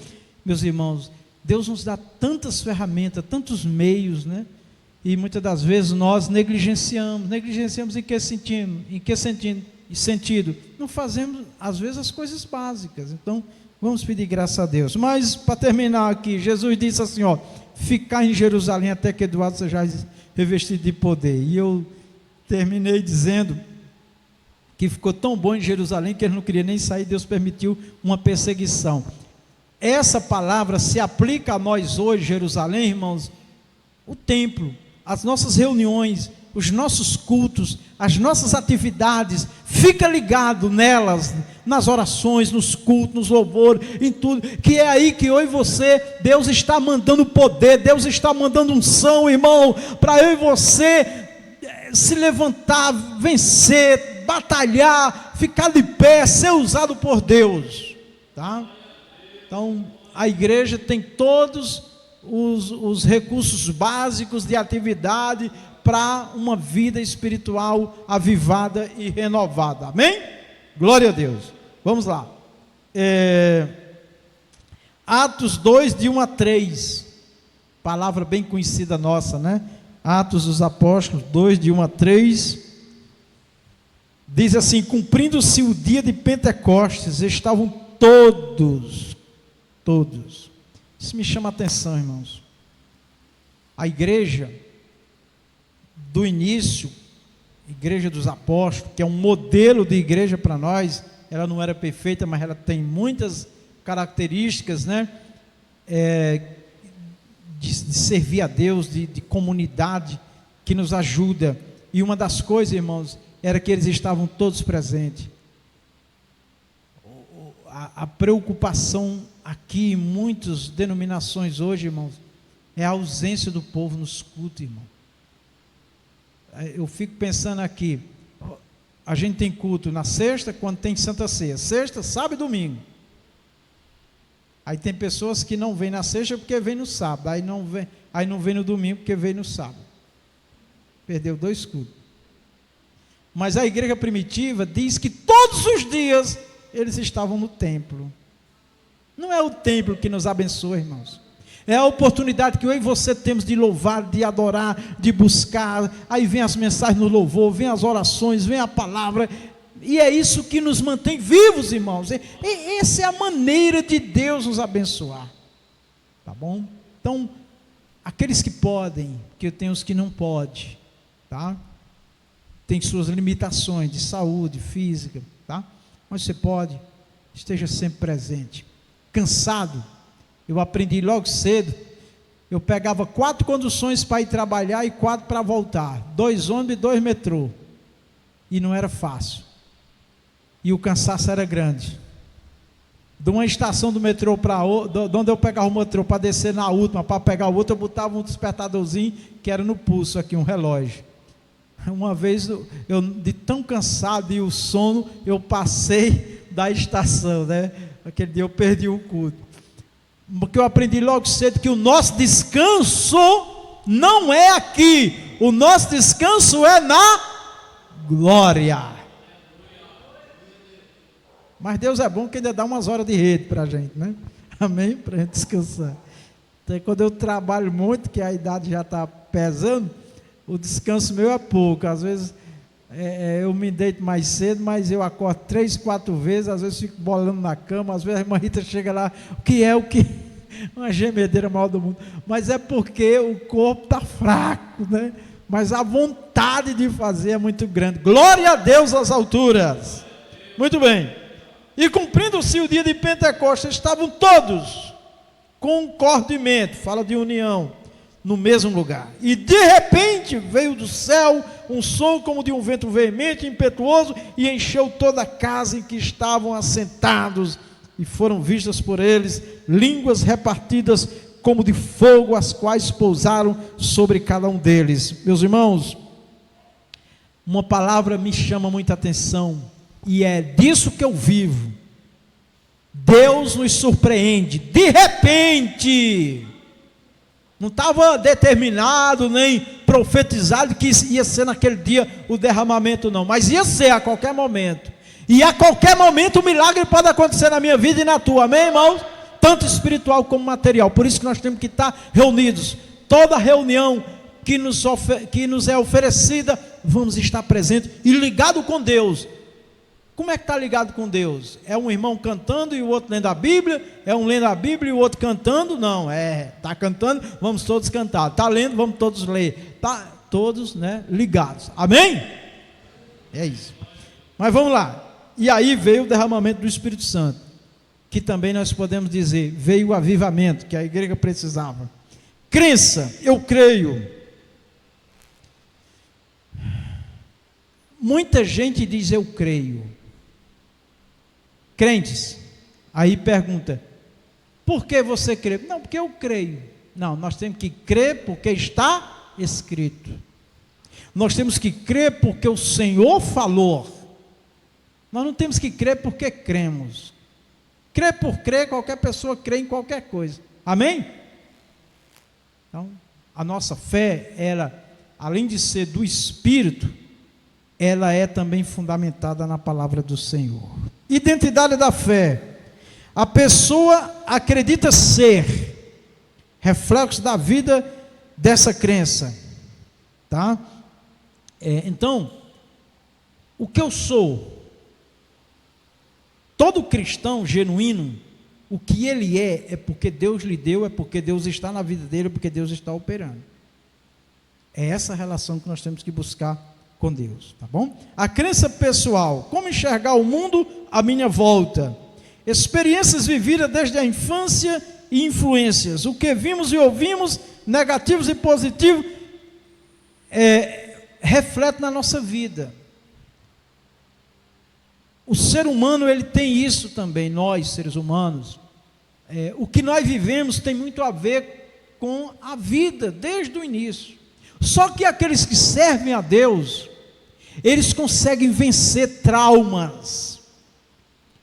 meus irmãos, Deus nos dá tantas ferramentas, tantos meios, né? E muitas das vezes nós negligenciamos em que sentido? Em que sentido? Não fazemos, às vezes, as coisas básicas. Então, vamos pedir graça a Deus. Mas, para terminar aqui, Jesus disse assim, ó: ficar em Jerusalém até que Eduardo seja revestido de poder. E eu terminei dizendo que ficou tão bom em Jerusalém que ele não queria nem sair, Deus permitiu uma perseguição. Essa palavra se aplica a nós hoje, Jerusalém, irmãos. O templo, as nossas reuniões, os nossos cultos, as nossas atividades, fica ligado nelas, nas orações, nos cultos, nos louvores, em tudo, que é aí que eu e você, Deus está mandando poder, Deus está mandando unção, irmão, para eu e você se levantar, vencer, batalhar, ficar de pé, ser usado por Deus, tá? Então, a igreja tem todos os recursos básicos de atividade para uma vida espiritual avivada e renovada, amém? Glória a Deus. Vamos lá, Atos 2, de 1 a 3, palavra bem conhecida nossa, né? Atos dos Apóstolos 2, de 1 a 3, diz assim: cumprindo-se o dia de Pentecostes, estavam todos, isso me chama a atenção, irmãos, A igreja do início, igreja dos apóstolos, que é um modelo de igreja para nós, ela não era perfeita, mas ela tem muitas características, né? De servir a Deus, de comunidade, que nos ajuda. E uma das coisas, irmãos, era que eles estavam todos presentes. A preocupação aqui em muitas denominações hoje, irmãos, é a ausência do povo nos cultos, irmão. Eu fico pensando aqui, a gente tem culto na sexta, quando tem Santa Ceia, sexta, sábado e domingo. Aí tem pessoas que não vêm na sexta porque vêm no sábado, aí não vem no domingo porque vem no sábado. Perdeu 2 cultos. Mas a igreja primitiva diz que todos os dias eles estavam no templo. Não é o templo que nos abençoa, irmãos. É a oportunidade que eu e você temos de louvar, de adorar, de buscar. Aí vem as mensagens no louvor, vem as orações, vem a palavra. E é isso que nos mantém vivos, irmãos. Essa é a maneira de Deus nos abençoar. Tá bom? Então, aqueles que podem, porque tem os que não podem, tá? Tem suas limitações de saúde, física, tá? Mas você pode, esteja sempre presente. Cansado, eu aprendi logo cedo, eu pegava 4 conduções para ir trabalhar e 4 para voltar, 2 ônibus e 2 metrô, e não era fácil, e o cansaço era grande. De uma estação do metrô para outra, de onde eu pegava o metrô para descer na última, para pegar o outro, eu botava um despertadorzinho, que era no pulso aqui, um relógio. Uma vez, eu de tão cansado e o sono, eu passei da estação, né? Aquele dia eu perdi o culto. Porque eu aprendi logo cedo que o nosso descanso não é aqui, o nosso descanso é na glória. Mas Deus é bom que ainda dá umas horas de rede para a gente, né? Amém? Para a gente descansar. Até quando eu trabalho muito, que a idade já está pesando, o descanso meu é pouco. Às vezes eu me deito mais cedo, mas eu acordo 3, 4 vezes, às vezes fico bolando na cama, às vezes a irmã Rita chega lá, o que é? Uma gemedeira maior do mundo. Mas é porque o corpo está fraco, né? Mas a vontade de fazer é muito grande. Glória a Deus às alturas. Muito bem. E cumprindo-se o dia de Pentecostes, estavam todos concordemente, fala de união, no mesmo lugar. E de repente veio do céu um som como de um vento veemente, impetuoso, e encheu toda a casa em que estavam assentados, e foram vistas por eles línguas repartidas como de fogo, as quais pousaram sobre cada um deles. Meus irmãos, uma palavra me chama muita atenção, e é disso que eu vivo. Deus nos surpreende, de repente. Não estava determinado, nem profetizado que ia ser naquele dia o derramamento, não. Mas ia ser a qualquer momento. E a qualquer momento o milagre pode acontecer na minha vida e na tua, amém, irmãos? Tanto espiritual como material. Por isso que nós temos que estar reunidos. Toda reunião que nos é oferecida, vamos estar presentes e ligado com Deus. Como é que está ligado com Deus? É um irmão cantando e o outro lendo a Bíblia? É um lendo a Bíblia e o outro cantando? Não, está cantando, vamos todos cantar. Está lendo, vamos todos ler. Está todos, né, ligados. Amém? É isso. Mas vamos lá. E aí veio o derramamento do Espírito Santo, que também nós podemos dizer, veio o avivamento que a igreja precisava. Crença, eu creio. Muita gente diz eu creio. Crentes, aí pergunta, por que você crê? Não, porque eu creio. Não, nós temos que crer porque está escrito. Nós temos que crer porque o Senhor falou. Nós não temos que crer porque cremos. Crer por crer, qualquer pessoa crê em qualquer coisa. Amém? Então, a nossa fé, ela, além de ser do Espírito, ela é também fundamentada na palavra do Senhor. Identidade da fé. A pessoa acredita ser reflexo da vida dessa crença, tá? Então, o que eu sou? Todo cristão genuíno, o que ele é porque Deus lhe deu, é porque Deus está na vida dele, é porque Deus está operando. É essa relação que nós temos que buscar com Deus, tá bom? A crença pessoal, como enxergar o mundo à minha volta. Experiências vividas desde a infância e influências. O que vimos e ouvimos, negativos e positivos, reflete na nossa vida. O ser humano, ele tem isso também, nós seres humanos. O que nós vivemos tem muito a ver com a vida, desde o início. Só que aqueles que servem a Deus, eles conseguem vencer traumas,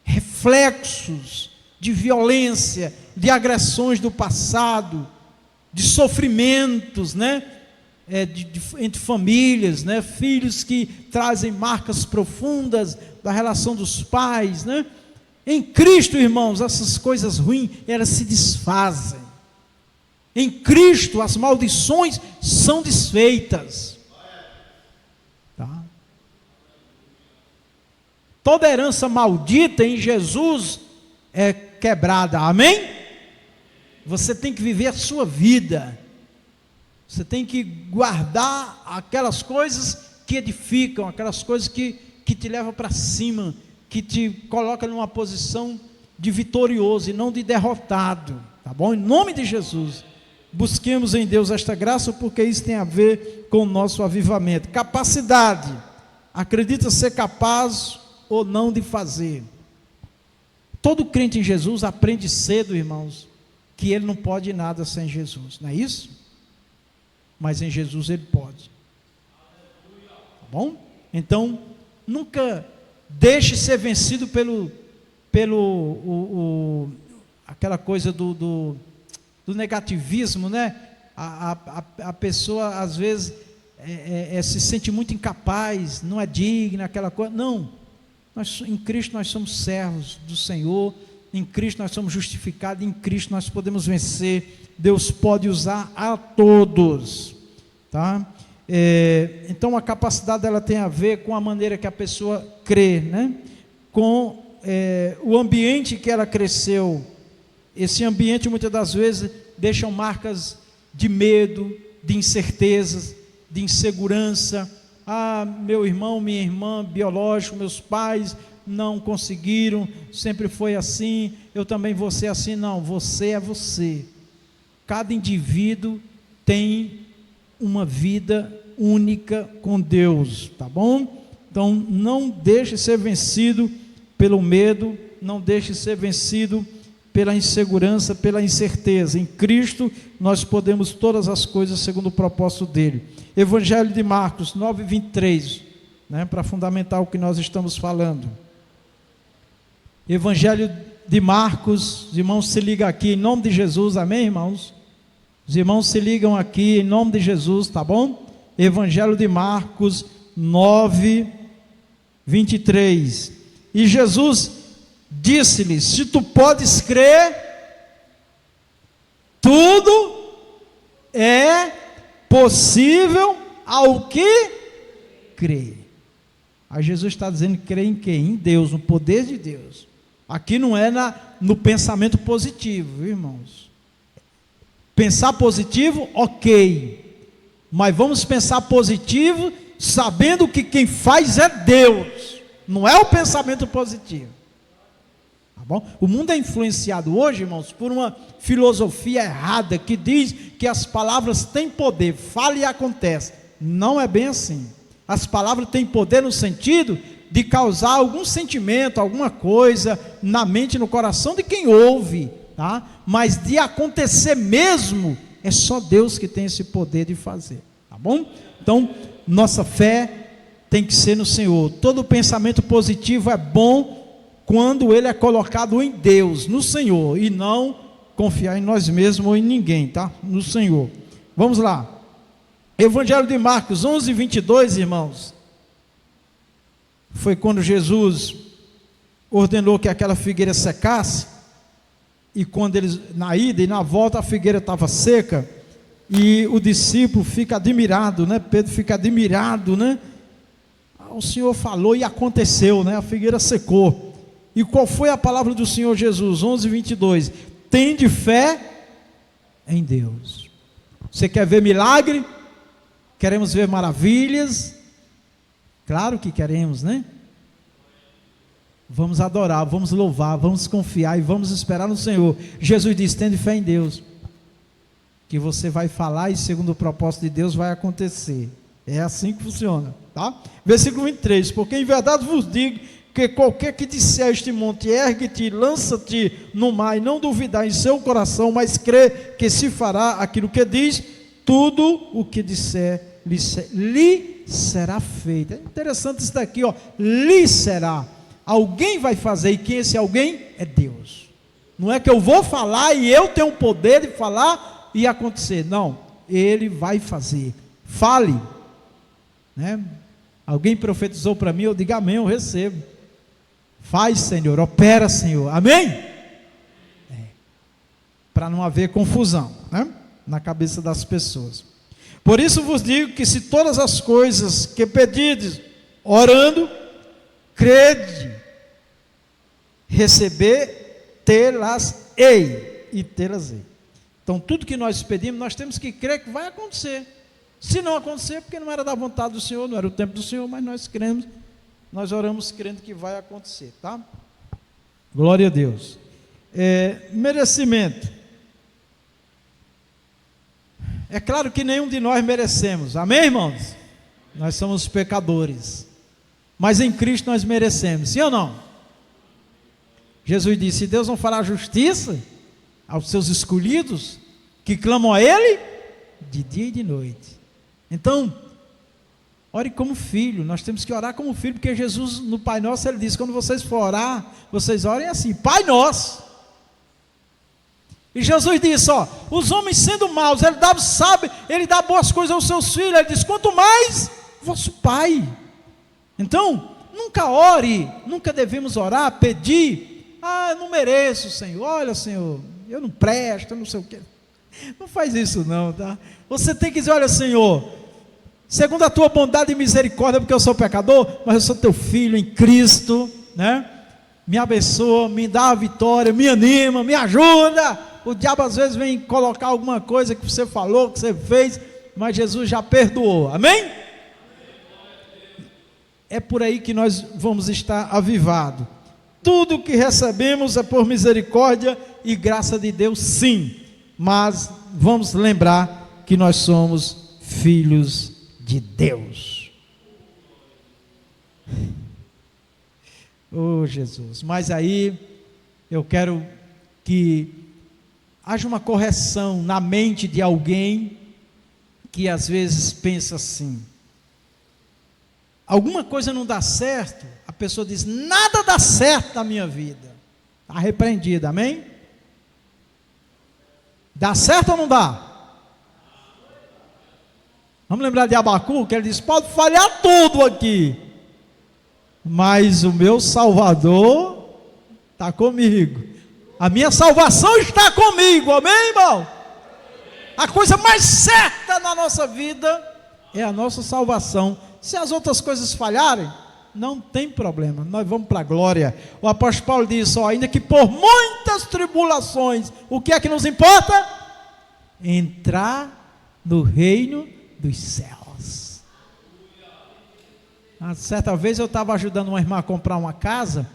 reflexos de violência, de agressões do passado, de sofrimentos, né? Entre famílias, né? Filhos que trazem marcas profundas da relação dos pais, né? Em Cristo, irmãos, essas coisas ruins, elas se desfazem. Em Cristo, as maldições são desfeitas. Tá? Toda herança maldita em Jesus é quebrada, amém? Você tem que viver a sua vida. Você tem que guardar aquelas coisas que edificam, aquelas coisas que te levam para cima, que te colocam numa posição de vitorioso e não de derrotado, tá bom? Em nome de Jesus, busquemos em Deus esta graça, porque isso tem a ver com o nosso avivamento. Capacidade, acredita ser capaz ou não de fazer. Todo crente em Jesus aprende cedo, irmãos, que ele não pode nada sem Jesus, não é isso? Mas em Jesus ele pode, tá bom? Então, nunca deixe ser vencido aquela coisa do negativismo, né? A pessoa às vezes se sente muito incapaz, não é digna, aquela coisa. Não, em Cristo nós somos servos do Senhor, em Cristo nós somos justificados, em Cristo nós podemos vencer. Deus pode usar a todos, tá? Então a capacidade ela tem a ver com a maneira que a pessoa crê, né? Com o ambiente que ela cresceu. Esse ambiente muitas das vezes deixam marcas de medo, de incertezas, de insegurança. Meu irmão, minha irmã biológico, meus pais não conseguiram, sempre foi assim, eu também vou ser assim. Não, você é você. Cada indivíduo tem uma vida única com Deus, tá bom? Então não deixe ser vencido pelo medo, não deixe ser vencido pela insegurança, pela incerteza. Em Cristo nós podemos todas as coisas segundo o propósito dele. Evangelho de Marcos 9:23, né, para fundamentar o que nós estamos falando. Evangelho de Marcos, os irmãos se ligam aqui em nome de Jesus, amém, irmãos? Os irmãos se ligam aqui em nome de Jesus, tá bom? Evangelho de Marcos 9:23. E Jesus disse-lhe: se tu podes crer, tudo é possível ao que crê. Aí Jesus está dizendo que crê em quem? Em Deus, no poder de Deus. Aqui não é no pensamento positivo, viu, irmãos? Pensar positivo, ok, mas vamos pensar positivo sabendo que quem faz é Deus, não é o pensamento positivo, tá bom? O mundo é influenciado hoje, irmãos, por uma filosofia errada que diz que as palavras têm poder, fala e acontece. Não é bem assim. As palavras têm poder no sentido de causar algum sentimento, alguma coisa na mente, no coração de quem ouve, tá? Mas de acontecer mesmo, é só Deus que tem esse poder de fazer, tá bom? Então, nossa fé tem que ser no Senhor. Todo pensamento positivo é bom quando ele é colocado em Deus, no Senhor, e não confiar em nós mesmos ou em ninguém, tá? No Senhor. Vamos lá. Evangelho de Marcos 11:22, irmãos. Foi quando Jesus ordenou que aquela figueira secasse, e quando eles, na ida e na volta, a figueira estava seca, e o discípulo fica admirado, né? Pedro fica admirado, né? O Senhor falou e aconteceu, né? A figueira secou. E qual foi a palavra do Senhor Jesus? 11:22. Tende fé em Deus. Você quer ver milagre? Queremos ver maravilhas? Claro que queremos, né? Vamos adorar, vamos louvar, vamos confiar e vamos esperar no Senhor. Jesus disse: tende fé em Deus, que você vai falar e segundo o propósito de Deus vai acontecer. É assim que funciona, tá? Versículo 23: porque em verdade vos digo que qualquer que disser a este monte, ergue-te, lança-te no mar, e não duvidar em seu coração, mas crê que se fará aquilo que diz, tudo o que disser lhe será feito. É interessante isso daqui, ó, lhe será. Alguém vai fazer, e quem esse alguém? É Deus. Não é que eu vou falar e eu tenho o poder de falar e acontecer. Não, Ele vai fazer. Fale, né? Alguém profetizou para mim, eu digo amém, eu recebo. Faz, Senhor, opera, Senhor, amém? Para não haver confusão, né? Na cabeça das pessoas. Por isso vos digo que se todas as coisas que pedides, orando, crede, receber, tê-las-ei e tê-las-ei. Então tudo que nós pedimos, nós temos que crer que vai acontecer. Se não acontecer, porque não era da vontade do Senhor, não era o tempo do Senhor, mas nós cremos, nós oramos crendo que vai acontecer, tá? Glória a Deus. Merecimento. É claro que nenhum de nós merecemos, amém, irmãos? Nós somos pecadores, mas em Cristo nós merecemos, sim ou não? Jesus disse: se Deus não fará justiça aos seus escolhidos, que clamam a Ele, de dia e de noite. Então, ore como filho, nós temos que orar como filho, porque Jesus no Pai Nosso, Ele disse, quando vocês for orar, vocês orem assim, Pai Nosso. E Jesus disse, ó, os homens sendo maus, Ele dá boas coisas aos seus filhos, Ele diz, quanto mais, vosso Pai. Então, nunca ore, nunca devemos orar, pedir, eu não mereço, Senhor, olha, Senhor, eu não presto, eu não sei o quê. Não faz isso não, tá? Você tem que dizer, olha, Senhor, segundo a tua bondade e misericórdia, porque eu sou pecador, mas eu sou teu filho em Cristo, né? Me abençoa, me dá a vitória, me anima, me ajuda. O diabo às vezes vem colocar alguma coisa que você falou, que você fez, mas Jesus já perdoou, amém? É por aí que nós vamos estar avivados. Tudo que recebemos é por misericórdia e graça de Deus, sim, mas vamos lembrar que nós somos filhos de Deus. Oh Jesus, mas aí eu quero que haja uma correção na mente de alguém que às vezes pensa assim, alguma coisa não dá certo, a pessoa diz, nada dá certo na minha vida, está repreendida, amém? Dá certo ou não dá? Vamos lembrar de Abacu, que ele diz, pode falhar tudo aqui, mas o meu Salvador está comigo, a minha salvação está comigo, amém, irmão? A coisa mais certa na nossa vida é a nossa salvação. Se as outras coisas falharem, não tem problema, nós vamos para a glória. O apóstolo Paulo diz, ainda que por muitas tribulações, o que é que nos importa? Entrar no reino dos céus. Certa vez eu estava ajudando uma irmã a comprar uma casa,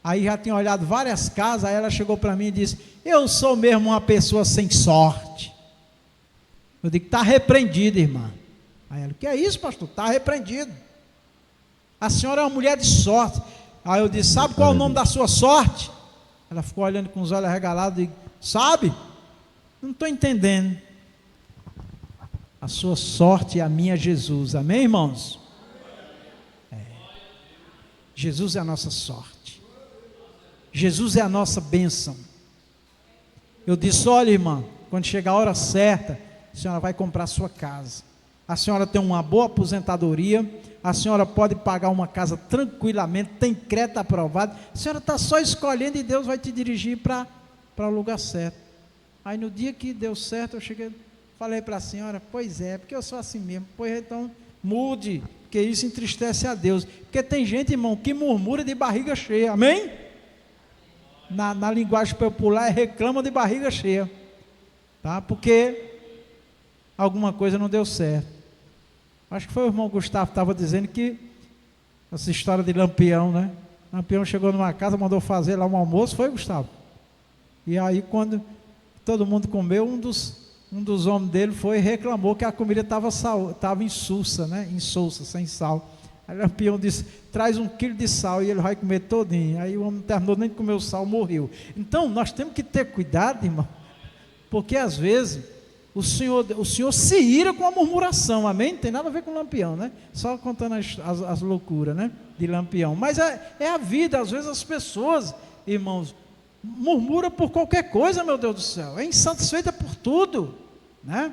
aí já tinha olhado várias casas, aí ela chegou para mim e disse, eu sou mesmo uma pessoa sem sorte. Eu digo, está repreendido, irmã. Aí ela, que é isso, pastor? Está repreendido. A senhora é uma mulher de sorte. Aí eu disse, sabe qual é o nome da sua sorte? Ela ficou olhando com os olhos arregalados e disse, sabe? Não estou entendendo. A sua sorte é a minha Jesus, amém, irmãos? Jesus é a nossa sorte, Jesus é a nossa bênção. Eu disse, olha, irmã, quando chegar a hora certa, a senhora vai comprar a sua casa, a senhora tem uma boa aposentadoria, a senhora pode pagar uma casa tranquilamente, tem crédito aprovado, a senhora está só escolhendo e Deus vai te dirigir para o lugar certo. Aí no dia que deu certo, eu cheguei, falei para a senhora, pois é, porque eu sou assim mesmo, pois então mude, porque isso entristece a Deus, porque tem gente, irmão, que murmura de barriga cheia, amém? Na linguagem popular reclama de barriga cheia, tá? Porque alguma coisa não deu certo. Acho que foi o irmão Gustavo que estava dizendo que essa história de Lampião, né? Lampião chegou numa casa, mandou fazer lá um almoço, foi, Gustavo? E aí, quando todo mundo comeu, um dos homens dele foi e reclamou que a comida estava insulsa, né? Insulsa, sem sal. Aí Lampião disse: traz 1 quilo de sal e ele vai comer todinho. Aí o homem não terminou nem de comer o sal, morreu. Então, nós temos que ter cuidado, irmão, porque às vezes o Senhor se ira com a murmuração, amém? Não tem nada a ver com Lampião, né? Só contando as loucuras, né? De Lampião. Mas é a vida, às vezes as pessoas, irmãos, murmuram por qualquer coisa, meu Deus do céu, é insatisfeita por tudo, né?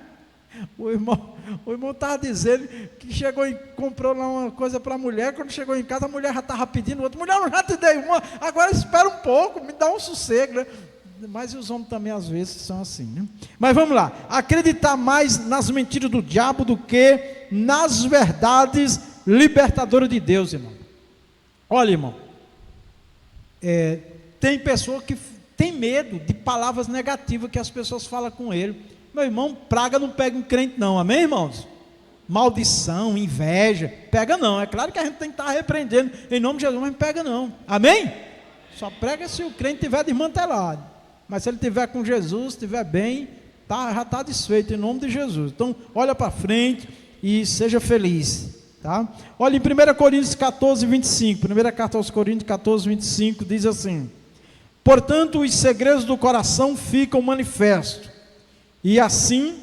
O irmão estava dizendo que chegou e comprou lá uma coisa para a mulher, quando chegou em casa a mulher já estava pedindo outra, mulher, eu já te dei uma, agora espera um pouco, me dá um sossego, né? Mas os homens também às vezes são assim, né? Mas vamos lá, acreditar mais nas mentiras do diabo do que nas verdades libertadoras de Deus, irmão. Olha, irmão, tem pessoa que tem medo de palavras negativas que as pessoas falam com ele. Meu irmão, praga não pega um crente não, amém, irmãos? Maldição, inveja, pega não. É claro que a gente tem que estar repreendendo em nome de Jesus, mas não pega não, amém? Só prega se o crente estiver desmantelado, mas se ele estiver com Jesus, estiver bem, já está desfeito em nome de Jesus. Então, olha para frente e seja feliz, tá? Olha em 1 Coríntios 14, 25, primeira carta aos Coríntios 14, 25, diz assim: portanto, os segredos do coração ficam manifestos, e assim,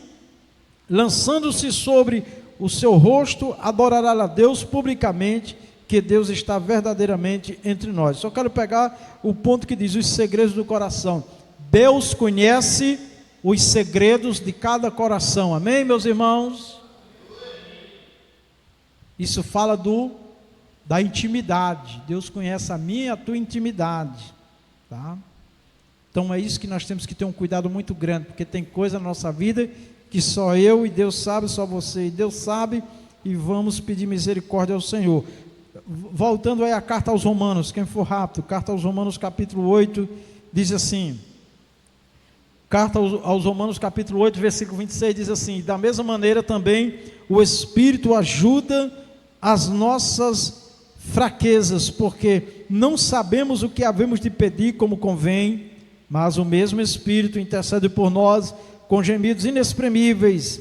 lançando-se sobre o seu rosto, adorará a Deus publicamente, que Deus está verdadeiramente entre nós. Só quero pegar o ponto que diz os segredos do coração. Deus conhece os segredos de cada coração, amém, meus irmãos? Isso fala da intimidade. Deus conhece a minha e a tua intimidade, tá? Então é isso que nós temos que ter um cuidado muito grande, porque tem coisa na nossa vida que só eu e Deus sabe, só você e Deus sabe, e vamos pedir misericórdia ao Senhor. Voltando aí à carta aos Romanos, quem for rápido, carta aos Romanos capítulo 8, diz assim, carta aos Romanos capítulo 8, versículo 26, diz assim: da mesma maneira também o Espírito ajuda as nossas fraquezas, porque não sabemos o que havemos de pedir como convém, mas o mesmo Espírito intercede por nós com gemidos inexprimíveis,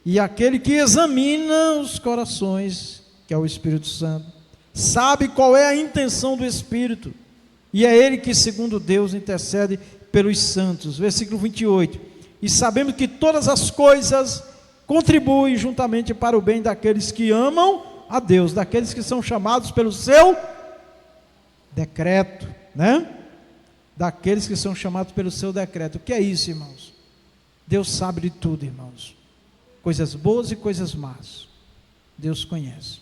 e aquele que examina os corações, que é o Espírito Santo, sabe qual é a intenção do Espírito, e é ele que segundo Deus intercede pelos santos. Versículo 28, e sabemos que todas as coisas contribuem juntamente para o bem daqueles que amam a Deus, daqueles que são chamados pelo seu decreto, né? Daqueles que são chamados pelo seu decreto. O que é isso, irmãos? Deus sabe de tudo, irmãos, coisas boas e coisas más, Deus conhece.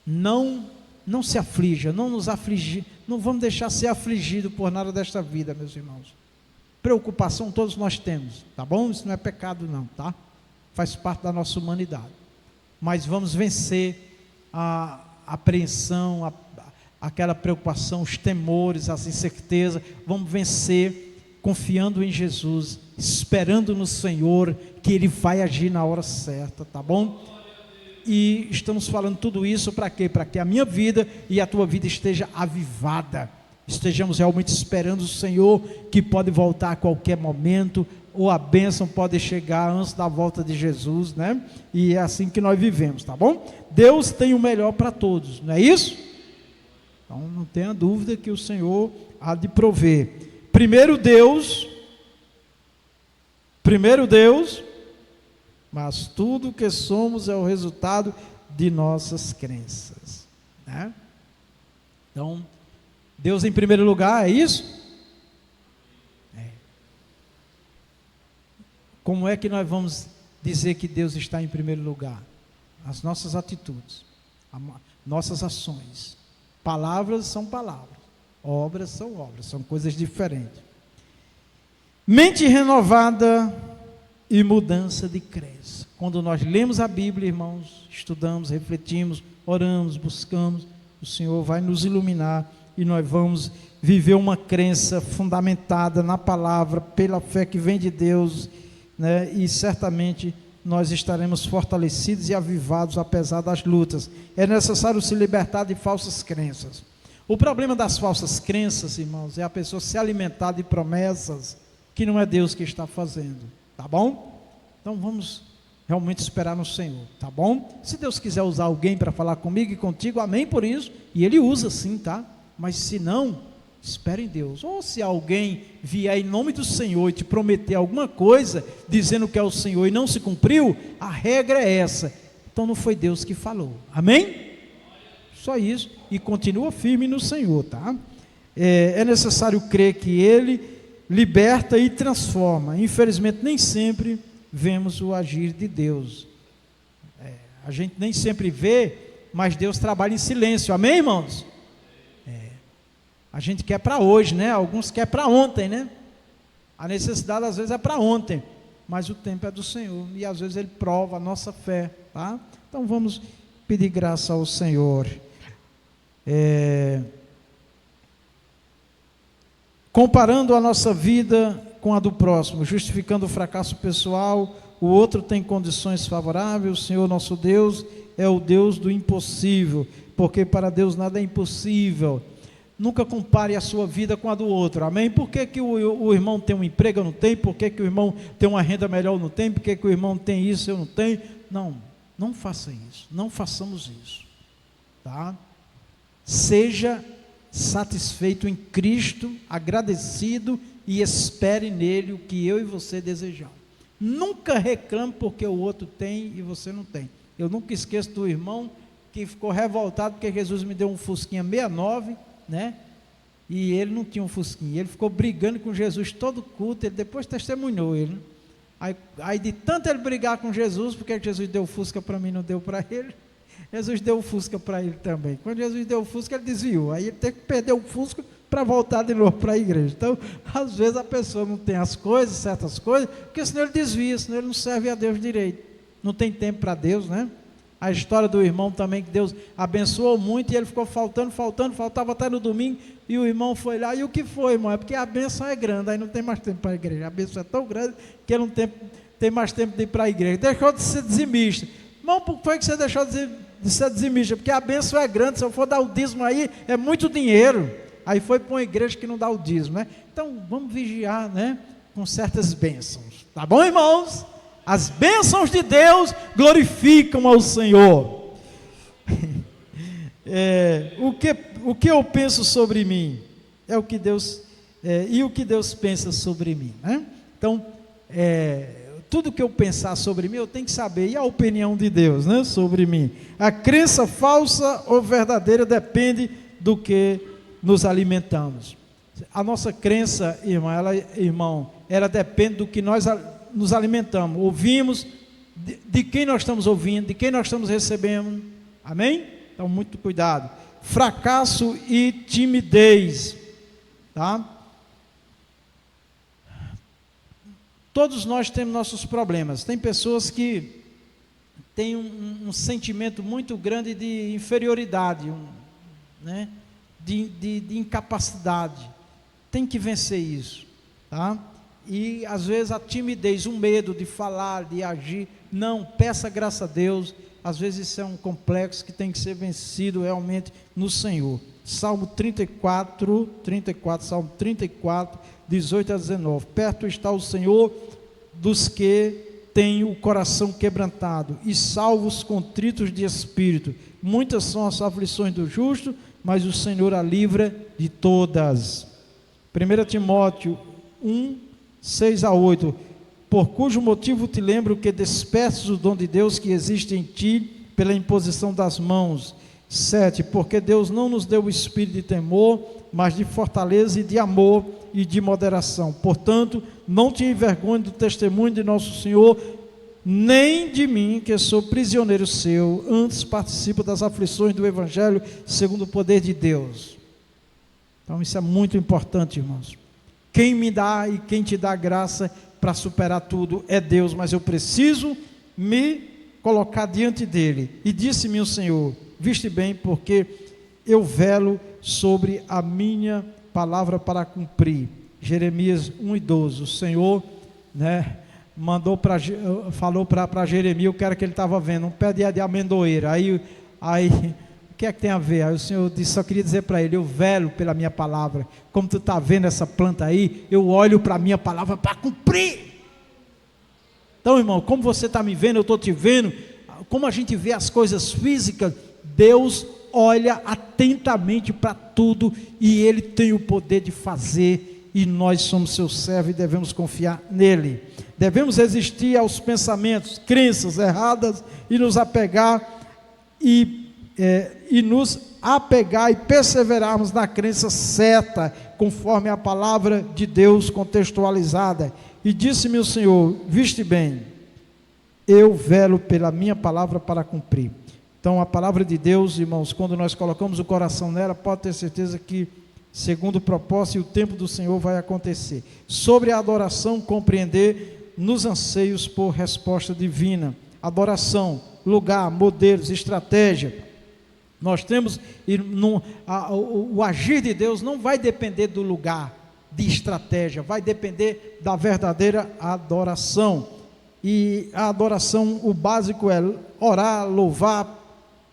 Não se aflija, não nos afligir, não vamos deixar ser afligido por nada desta vida, meus irmãos. Preocupação todos nós temos, tá bom? Isso não é pecado não, tá? Faz parte da nossa humanidade, mas vamos vencer a apreensão, aquela preocupação, os temores, as incertezas, vamos vencer confiando em Jesus, esperando no Senhor, que Ele vai agir na hora certa, tá bom? E estamos falando tudo isso para quê? Para que a minha vida e a tua vida esteja avivada, estejamos realmente esperando o Senhor, que pode voltar a qualquer momento, ou a bênção pode chegar antes da volta de Jesus, né? E é assim que nós vivemos, tá bom? Deus tem o melhor para todos, não é isso? Então não tenha dúvida que o Senhor há de prover. Primeiro Deus, mas tudo que somos é o resultado de nossas crenças, né? Então, Deus em primeiro lugar, é isso? É. Como é que nós vamos dizer que Deus está em primeiro lugar? As nossas atitudes, nossas ações. Palavras são palavras, obras são obras, são coisas diferentes. Mente renovada e mudança de crença. Quando nós lemos a Bíblia, irmãos, estudamos, refletimos, oramos, buscamos, o Senhor vai nos iluminar e nós vamos viver uma crença fundamentada na palavra, pela fé que vem de Deus, né? E certamente nós estaremos fortalecidos e avivados apesar das lutas. É necessário se libertar de falsas crenças. O problema das falsas crenças, irmãos, é a pessoa se alimentar de promessas que não é Deus que está fazendo, tá bom? Então vamos realmente esperar no Senhor, tá bom? Se Deus quiser usar alguém para falar comigo e contigo, amém por isso, e Ele usa sim, tá? Mas se não, espere em Deus. Ou se alguém vier em nome do Senhor e te prometer alguma coisa, dizendo que é o Senhor e não se cumpriu, a regra é essa, então não foi Deus que falou, amém? Só isso, e continua firme no Senhor, tá? É necessário crer que Ele liberta e transforma. Infelizmente nem sempre vemos o agir de Deus, a gente nem sempre vê, mas Deus trabalha em silêncio, amém, irmãos? A gente quer para hoje, né? Alguns querem para ontem, né? A necessidade às vezes é para ontem, mas o tempo é do Senhor, e às vezes Ele prova a nossa fé, tá? Então vamos pedir graça ao Senhor. Comparando a nossa vida com a do próximo, justificando o fracasso pessoal, o outro tem condições favoráveis, o Senhor nosso Deus é o Deus do impossível, porque para Deus nada é impossível. Nunca compare a sua vida com a do outro, amém? Por que que o irmão tem um emprego, eu não tenho? Por que que o irmão tem uma renda melhor, eu não tenho? Por que que o irmão tem isso, eu não tenho? Não faça isso, não façamos isso, tá? Seja satisfeito em Cristo, agradecido, e espere nele o que eu e você desejamos. Nunca reclame porque o outro tem e você não tem. Eu nunca esqueço do irmão que ficou revoltado porque Jesus me deu um Fusquinha 69, né? E ele não tinha um Fusquinha, ele ficou brigando com Jesus todo culto, ele depois testemunhou ele, né? Aí de tanto ele brigar com Jesus, porque Jesus deu o Fusca para mim, não deu para ele, Jesus deu o Fusca para ele também. Quando Jesus deu o Fusca, ele desviou, aí ele teve que perder o Fusca para voltar de novo para a igreja. Então, às vezes a pessoa não tem as coisas, certas coisas, porque senão ele desvia, senão ele não serve a Deus direito, não tem tempo para Deus, né? A história do irmão também, que Deus abençoou muito, e ele ficou faltava até no domingo, e o irmão foi lá, e o que foi, irmão? É porque a bênção é grande, aí não tem mais tempo para a igreja, a bênção é tão grande, que ele não tem mais tempo de ir para a igreja, deixou de ser dizimista. Irmão, por que foi que você deixou de ser dizimista? Porque a bênção é grande, se eu for dar o dízimo aí, é muito dinheiro. Aí foi para uma igreja que não dá o dízimo, né? Então, vamos vigiar, né? Com certas bênçãos, tá bom, irmãos? As bênçãos de Deus glorificam ao Senhor. O que eu penso sobre mim é o que Deus e o que Deus pensa sobre mim, né? Então, tudo que eu pensar sobre mim, eu tenho que saber, e a opinião de Deus, né, sobre mim? A crença falsa ou verdadeira depende do que nos alimentamos. A nossa crença, irmão, ela depende do que nós nos alimentamos, ouvimos, de quem nós estamos ouvindo, de quem nós estamos recebendo, amém? Então, muito cuidado. Fracasso e timidez, tá? Todos nós temos nossos problemas. Tem pessoas que têm um sentimento muito grande de inferioridade, né? De incapacidade. Tem que vencer isso, tá? E às vezes a timidez, o medo de falar, de agir, não, peça graça a Deus. Às vezes isso é um complexo que tem que ser vencido realmente no Senhor. Salmo 34, Salmo 34, 18 a 19, perto está o Senhor dos que têm o coração quebrantado, e salva os contritos de espírito. Muitas são as aflições do justo, mas o Senhor a livra de todas. 1 Timóteo 1, 6 a 8, por cujo motivo te lembro que despertes o dom de Deus que existe em ti, pela imposição das mãos. 7, porque Deus não nos deu o espírito de temor, mas de fortaleza e de amor e de moderação. Portanto, não te envergonhe do testemunho de nosso Senhor, nem de mim, que sou prisioneiro seu, antes participo das aflições do Evangelho, segundo o poder de Deus. Então isso é muito importante, irmãos. Quem me dá e quem te dá graça para superar tudo é Deus, mas eu preciso me colocar diante dele. E disse-me o Senhor, viste bem, porque eu velo sobre a minha palavra para cumprir. Jeremias 1:12, o Senhor, né, falou para Jeremias o que era que ele estava vendo, um pé de amendoeira. Aí o que é que tem a ver? Aí o Senhor disse, só queria dizer para ele, eu velo pela minha palavra, como tu está vendo essa planta aí, eu olho para a minha palavra para cumprir. Então, irmão, como você está me vendo, eu estou te vendo, como a gente vê as coisas físicas, Deus olha atentamente para tudo, e Ele tem o poder de fazer, e nós somos seus servos, e devemos confiar nele. Devemos resistir aos pensamentos, crenças erradas, e nos apegar, e perseverarmos na crença certa, conforme a palavra de Deus contextualizada. E disse-me o Senhor, viste bem, eu velo pela minha palavra para cumprir. Então a palavra de Deus, irmãos, quando nós colocamos o coração nela, pode ter certeza que, segundo o propósito e o tempo do Senhor, vai acontecer. Sobre a adoração, compreender nos anseios por resposta divina. Adoração, lugar, modelos, estratégia. Nós temos, o agir de Deus não vai depender do lugar, de estratégia, vai depender da verdadeira adoração. E a adoração, o básico é orar, louvar,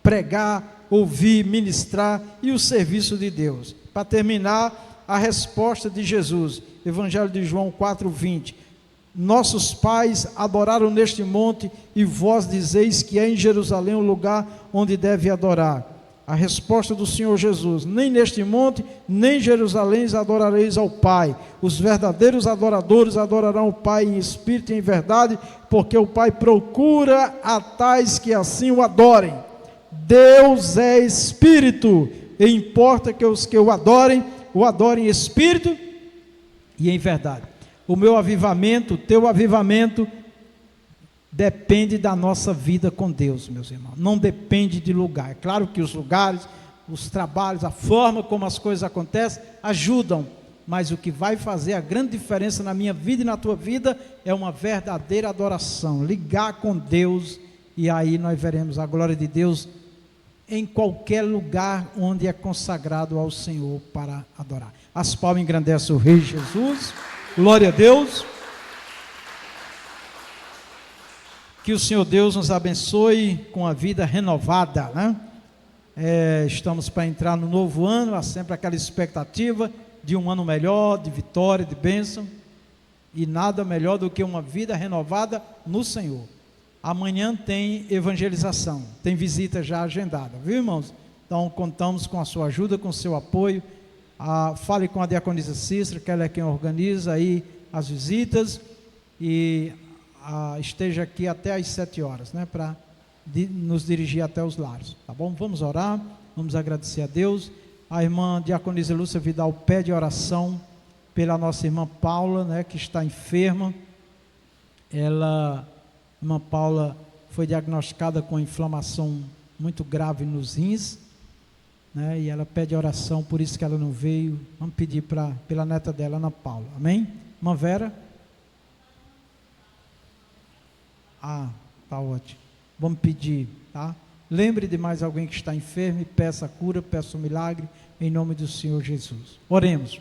pregar, ouvir, ministrar e o serviço de Deus. Para terminar, a resposta de Jesus, Evangelho de João 4:20, nossos pais adoraram neste monte, e vós dizeis que é em Jerusalém o lugar onde deve adorar. A resposta do Senhor Jesus, nem neste monte, nem em Jerusalém adorareis ao Pai. Os verdadeiros adoradores adorarão o Pai em espírito e em verdade, porque o Pai procura a tais que assim o adorem. Deus é espírito, e importa que os que o adorem em espírito e em verdade. O meu avivamento, o teu avivamento, depende da nossa vida com Deus, meus irmãos, não depende de lugar. É claro que os lugares, os trabalhos, a forma como as coisas acontecem, ajudam, mas o que vai fazer a grande diferença na minha vida e na tua vida, é uma verdadeira adoração, ligar com Deus, e aí nós veremos a glória de Deus, em qualquer lugar onde é consagrado ao Senhor para adorar. As palmas engrandecem o Rei Jesus, glória a Deus. Que o Senhor Deus nos abençoe com a vida renovada, né? Estamos para entrar no novo ano, há sempre aquela expectativa de um ano melhor, de vitória, de bênção, e nada melhor do que uma vida renovada no Senhor. Amanhã tem evangelização, tem visita já agendada, viu, irmãos? Então contamos com a sua ajuda, com o seu apoio. Fale com a diaconisa Cícera, que ela é quem organiza aí as visitas, e esteja aqui até às 7 horas, né, para nos dirigir até os lares, tá bom? Vamos orar, vamos agradecer a Deus. A irmã diaconisa Lúcia Vidal pede oração pela nossa irmã Paula, né, que está enferma. Irmã Paula foi diagnosticada com inflamação muito grave nos rins, né, e ela pede oração, por isso que ela não veio. Vamos pedir pela neta dela, Ana Paula, amém? Irmã Vera? Tá ótimo. Vamos pedir, tá? Lembre de mais alguém que está enfermo e peça a cura, peça o milagre, em nome do Senhor Jesus. Oremos.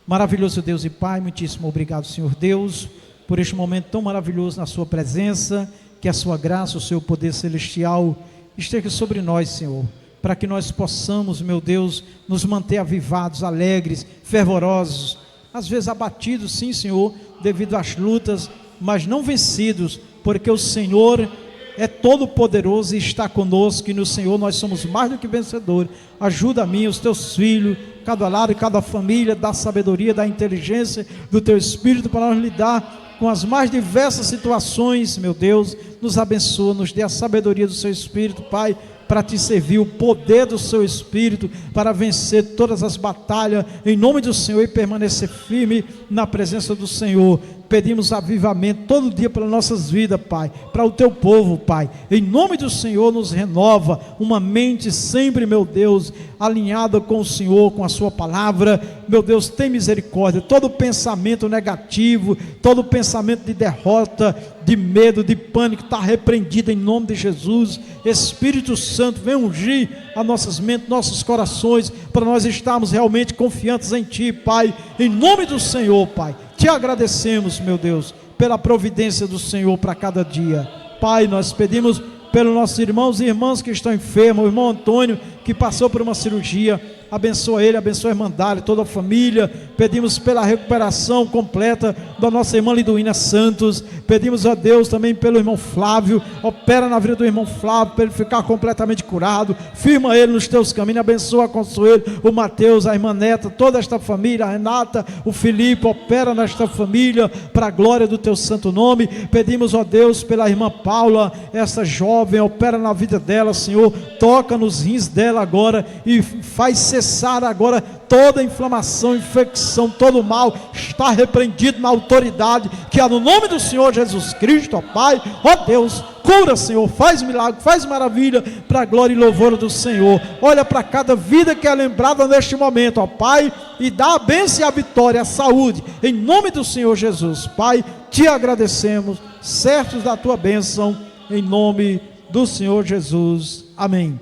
Maravilhoso Deus e Pai, muitíssimo obrigado, Senhor Deus, por este momento tão maravilhoso na sua presença, que a sua graça, o seu poder celestial esteja sobre nós, Senhor, para que nós possamos, meu Deus, nos manter avivados, alegres, fervorosos, às vezes abatidos, sim, Senhor, devido às lutas, mas não vencidos, porque o Senhor é todo poderoso e está conosco, e no Senhor nós somos mais do que vencedores. Ajuda a mim, os teus filhos, cada lar e cada família, da sabedoria, da inteligência do teu Espírito, para nós lidar com as mais diversas situações, meu Deus. Nos abençoa, nos dê a sabedoria do seu Espírito, Pai, para te servir, o poder do seu Espírito, para vencer todas as batalhas, em nome do Senhor, e permanecer firme na presença do Senhor. Pedimos avivamento todo dia para nossas vidas, Pai, para o teu povo, Pai, em nome do Senhor. Nos renova uma mente sempre, meu Deus, alinhada com o Senhor, com a sua palavra. Meu Deus, tem misericórdia. Todo pensamento negativo, todo pensamento de derrota, de medo, de pânico, está repreendido em nome de Jesus. Espírito Santo, vem ungir as nossas mentes, nossos corações, para nós estarmos realmente confiantes em Ti, Pai, em nome do Senhor, Pai. Te Te agradecemos, meu Deus, pela providência do Senhor para cada dia. Pai, nós pedimos pelos nossos irmãos e irmãs que estão enfermos, o irmão Antônio, que passou por uma cirurgia, abençoa ele, abençoa a irmã Dália, toda a família. Pedimos pela recuperação completa da nossa irmã Liduína Santos. Pedimos a Deus também pelo irmão Flávio, opera na vida do irmão Flávio, para ele ficar completamente curado, firma ele nos teus caminhos, abençoa, Consuelo, o Mateus, a irmã Neta, toda esta família, a Renata, o Felipe, opera nesta família, para a glória do teu santo nome. Pedimos a Deus pela irmã Paula, essa jovem, opera na vida dela, Senhor, toca nos rins dela agora, e faz cessar agora toda inflamação, infecção, todo mal, está repreendido na autoridade que há no nome do Senhor Jesus Cristo, ó Pai. Ó Deus, cura, Senhor, faz milagre, faz maravilha, para a glória e louvor do Senhor. Olha para cada vida que é lembrada neste momento, ó Pai, e dá a bênção e a vitória, a saúde, em nome do Senhor Jesus. Pai, te agradecemos, certos da tua bênção, em nome do Senhor Jesus. Amém.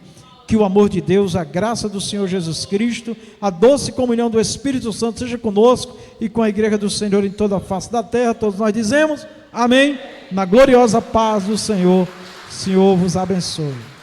Que o amor de Deus, a graça do Senhor Jesus Cristo, a doce comunhão do Espírito Santo seja conosco e com a igreja do Senhor em toda a face da terra. Todos nós dizemos amém, na gloriosa paz do Senhor. Senhor vos abençoe.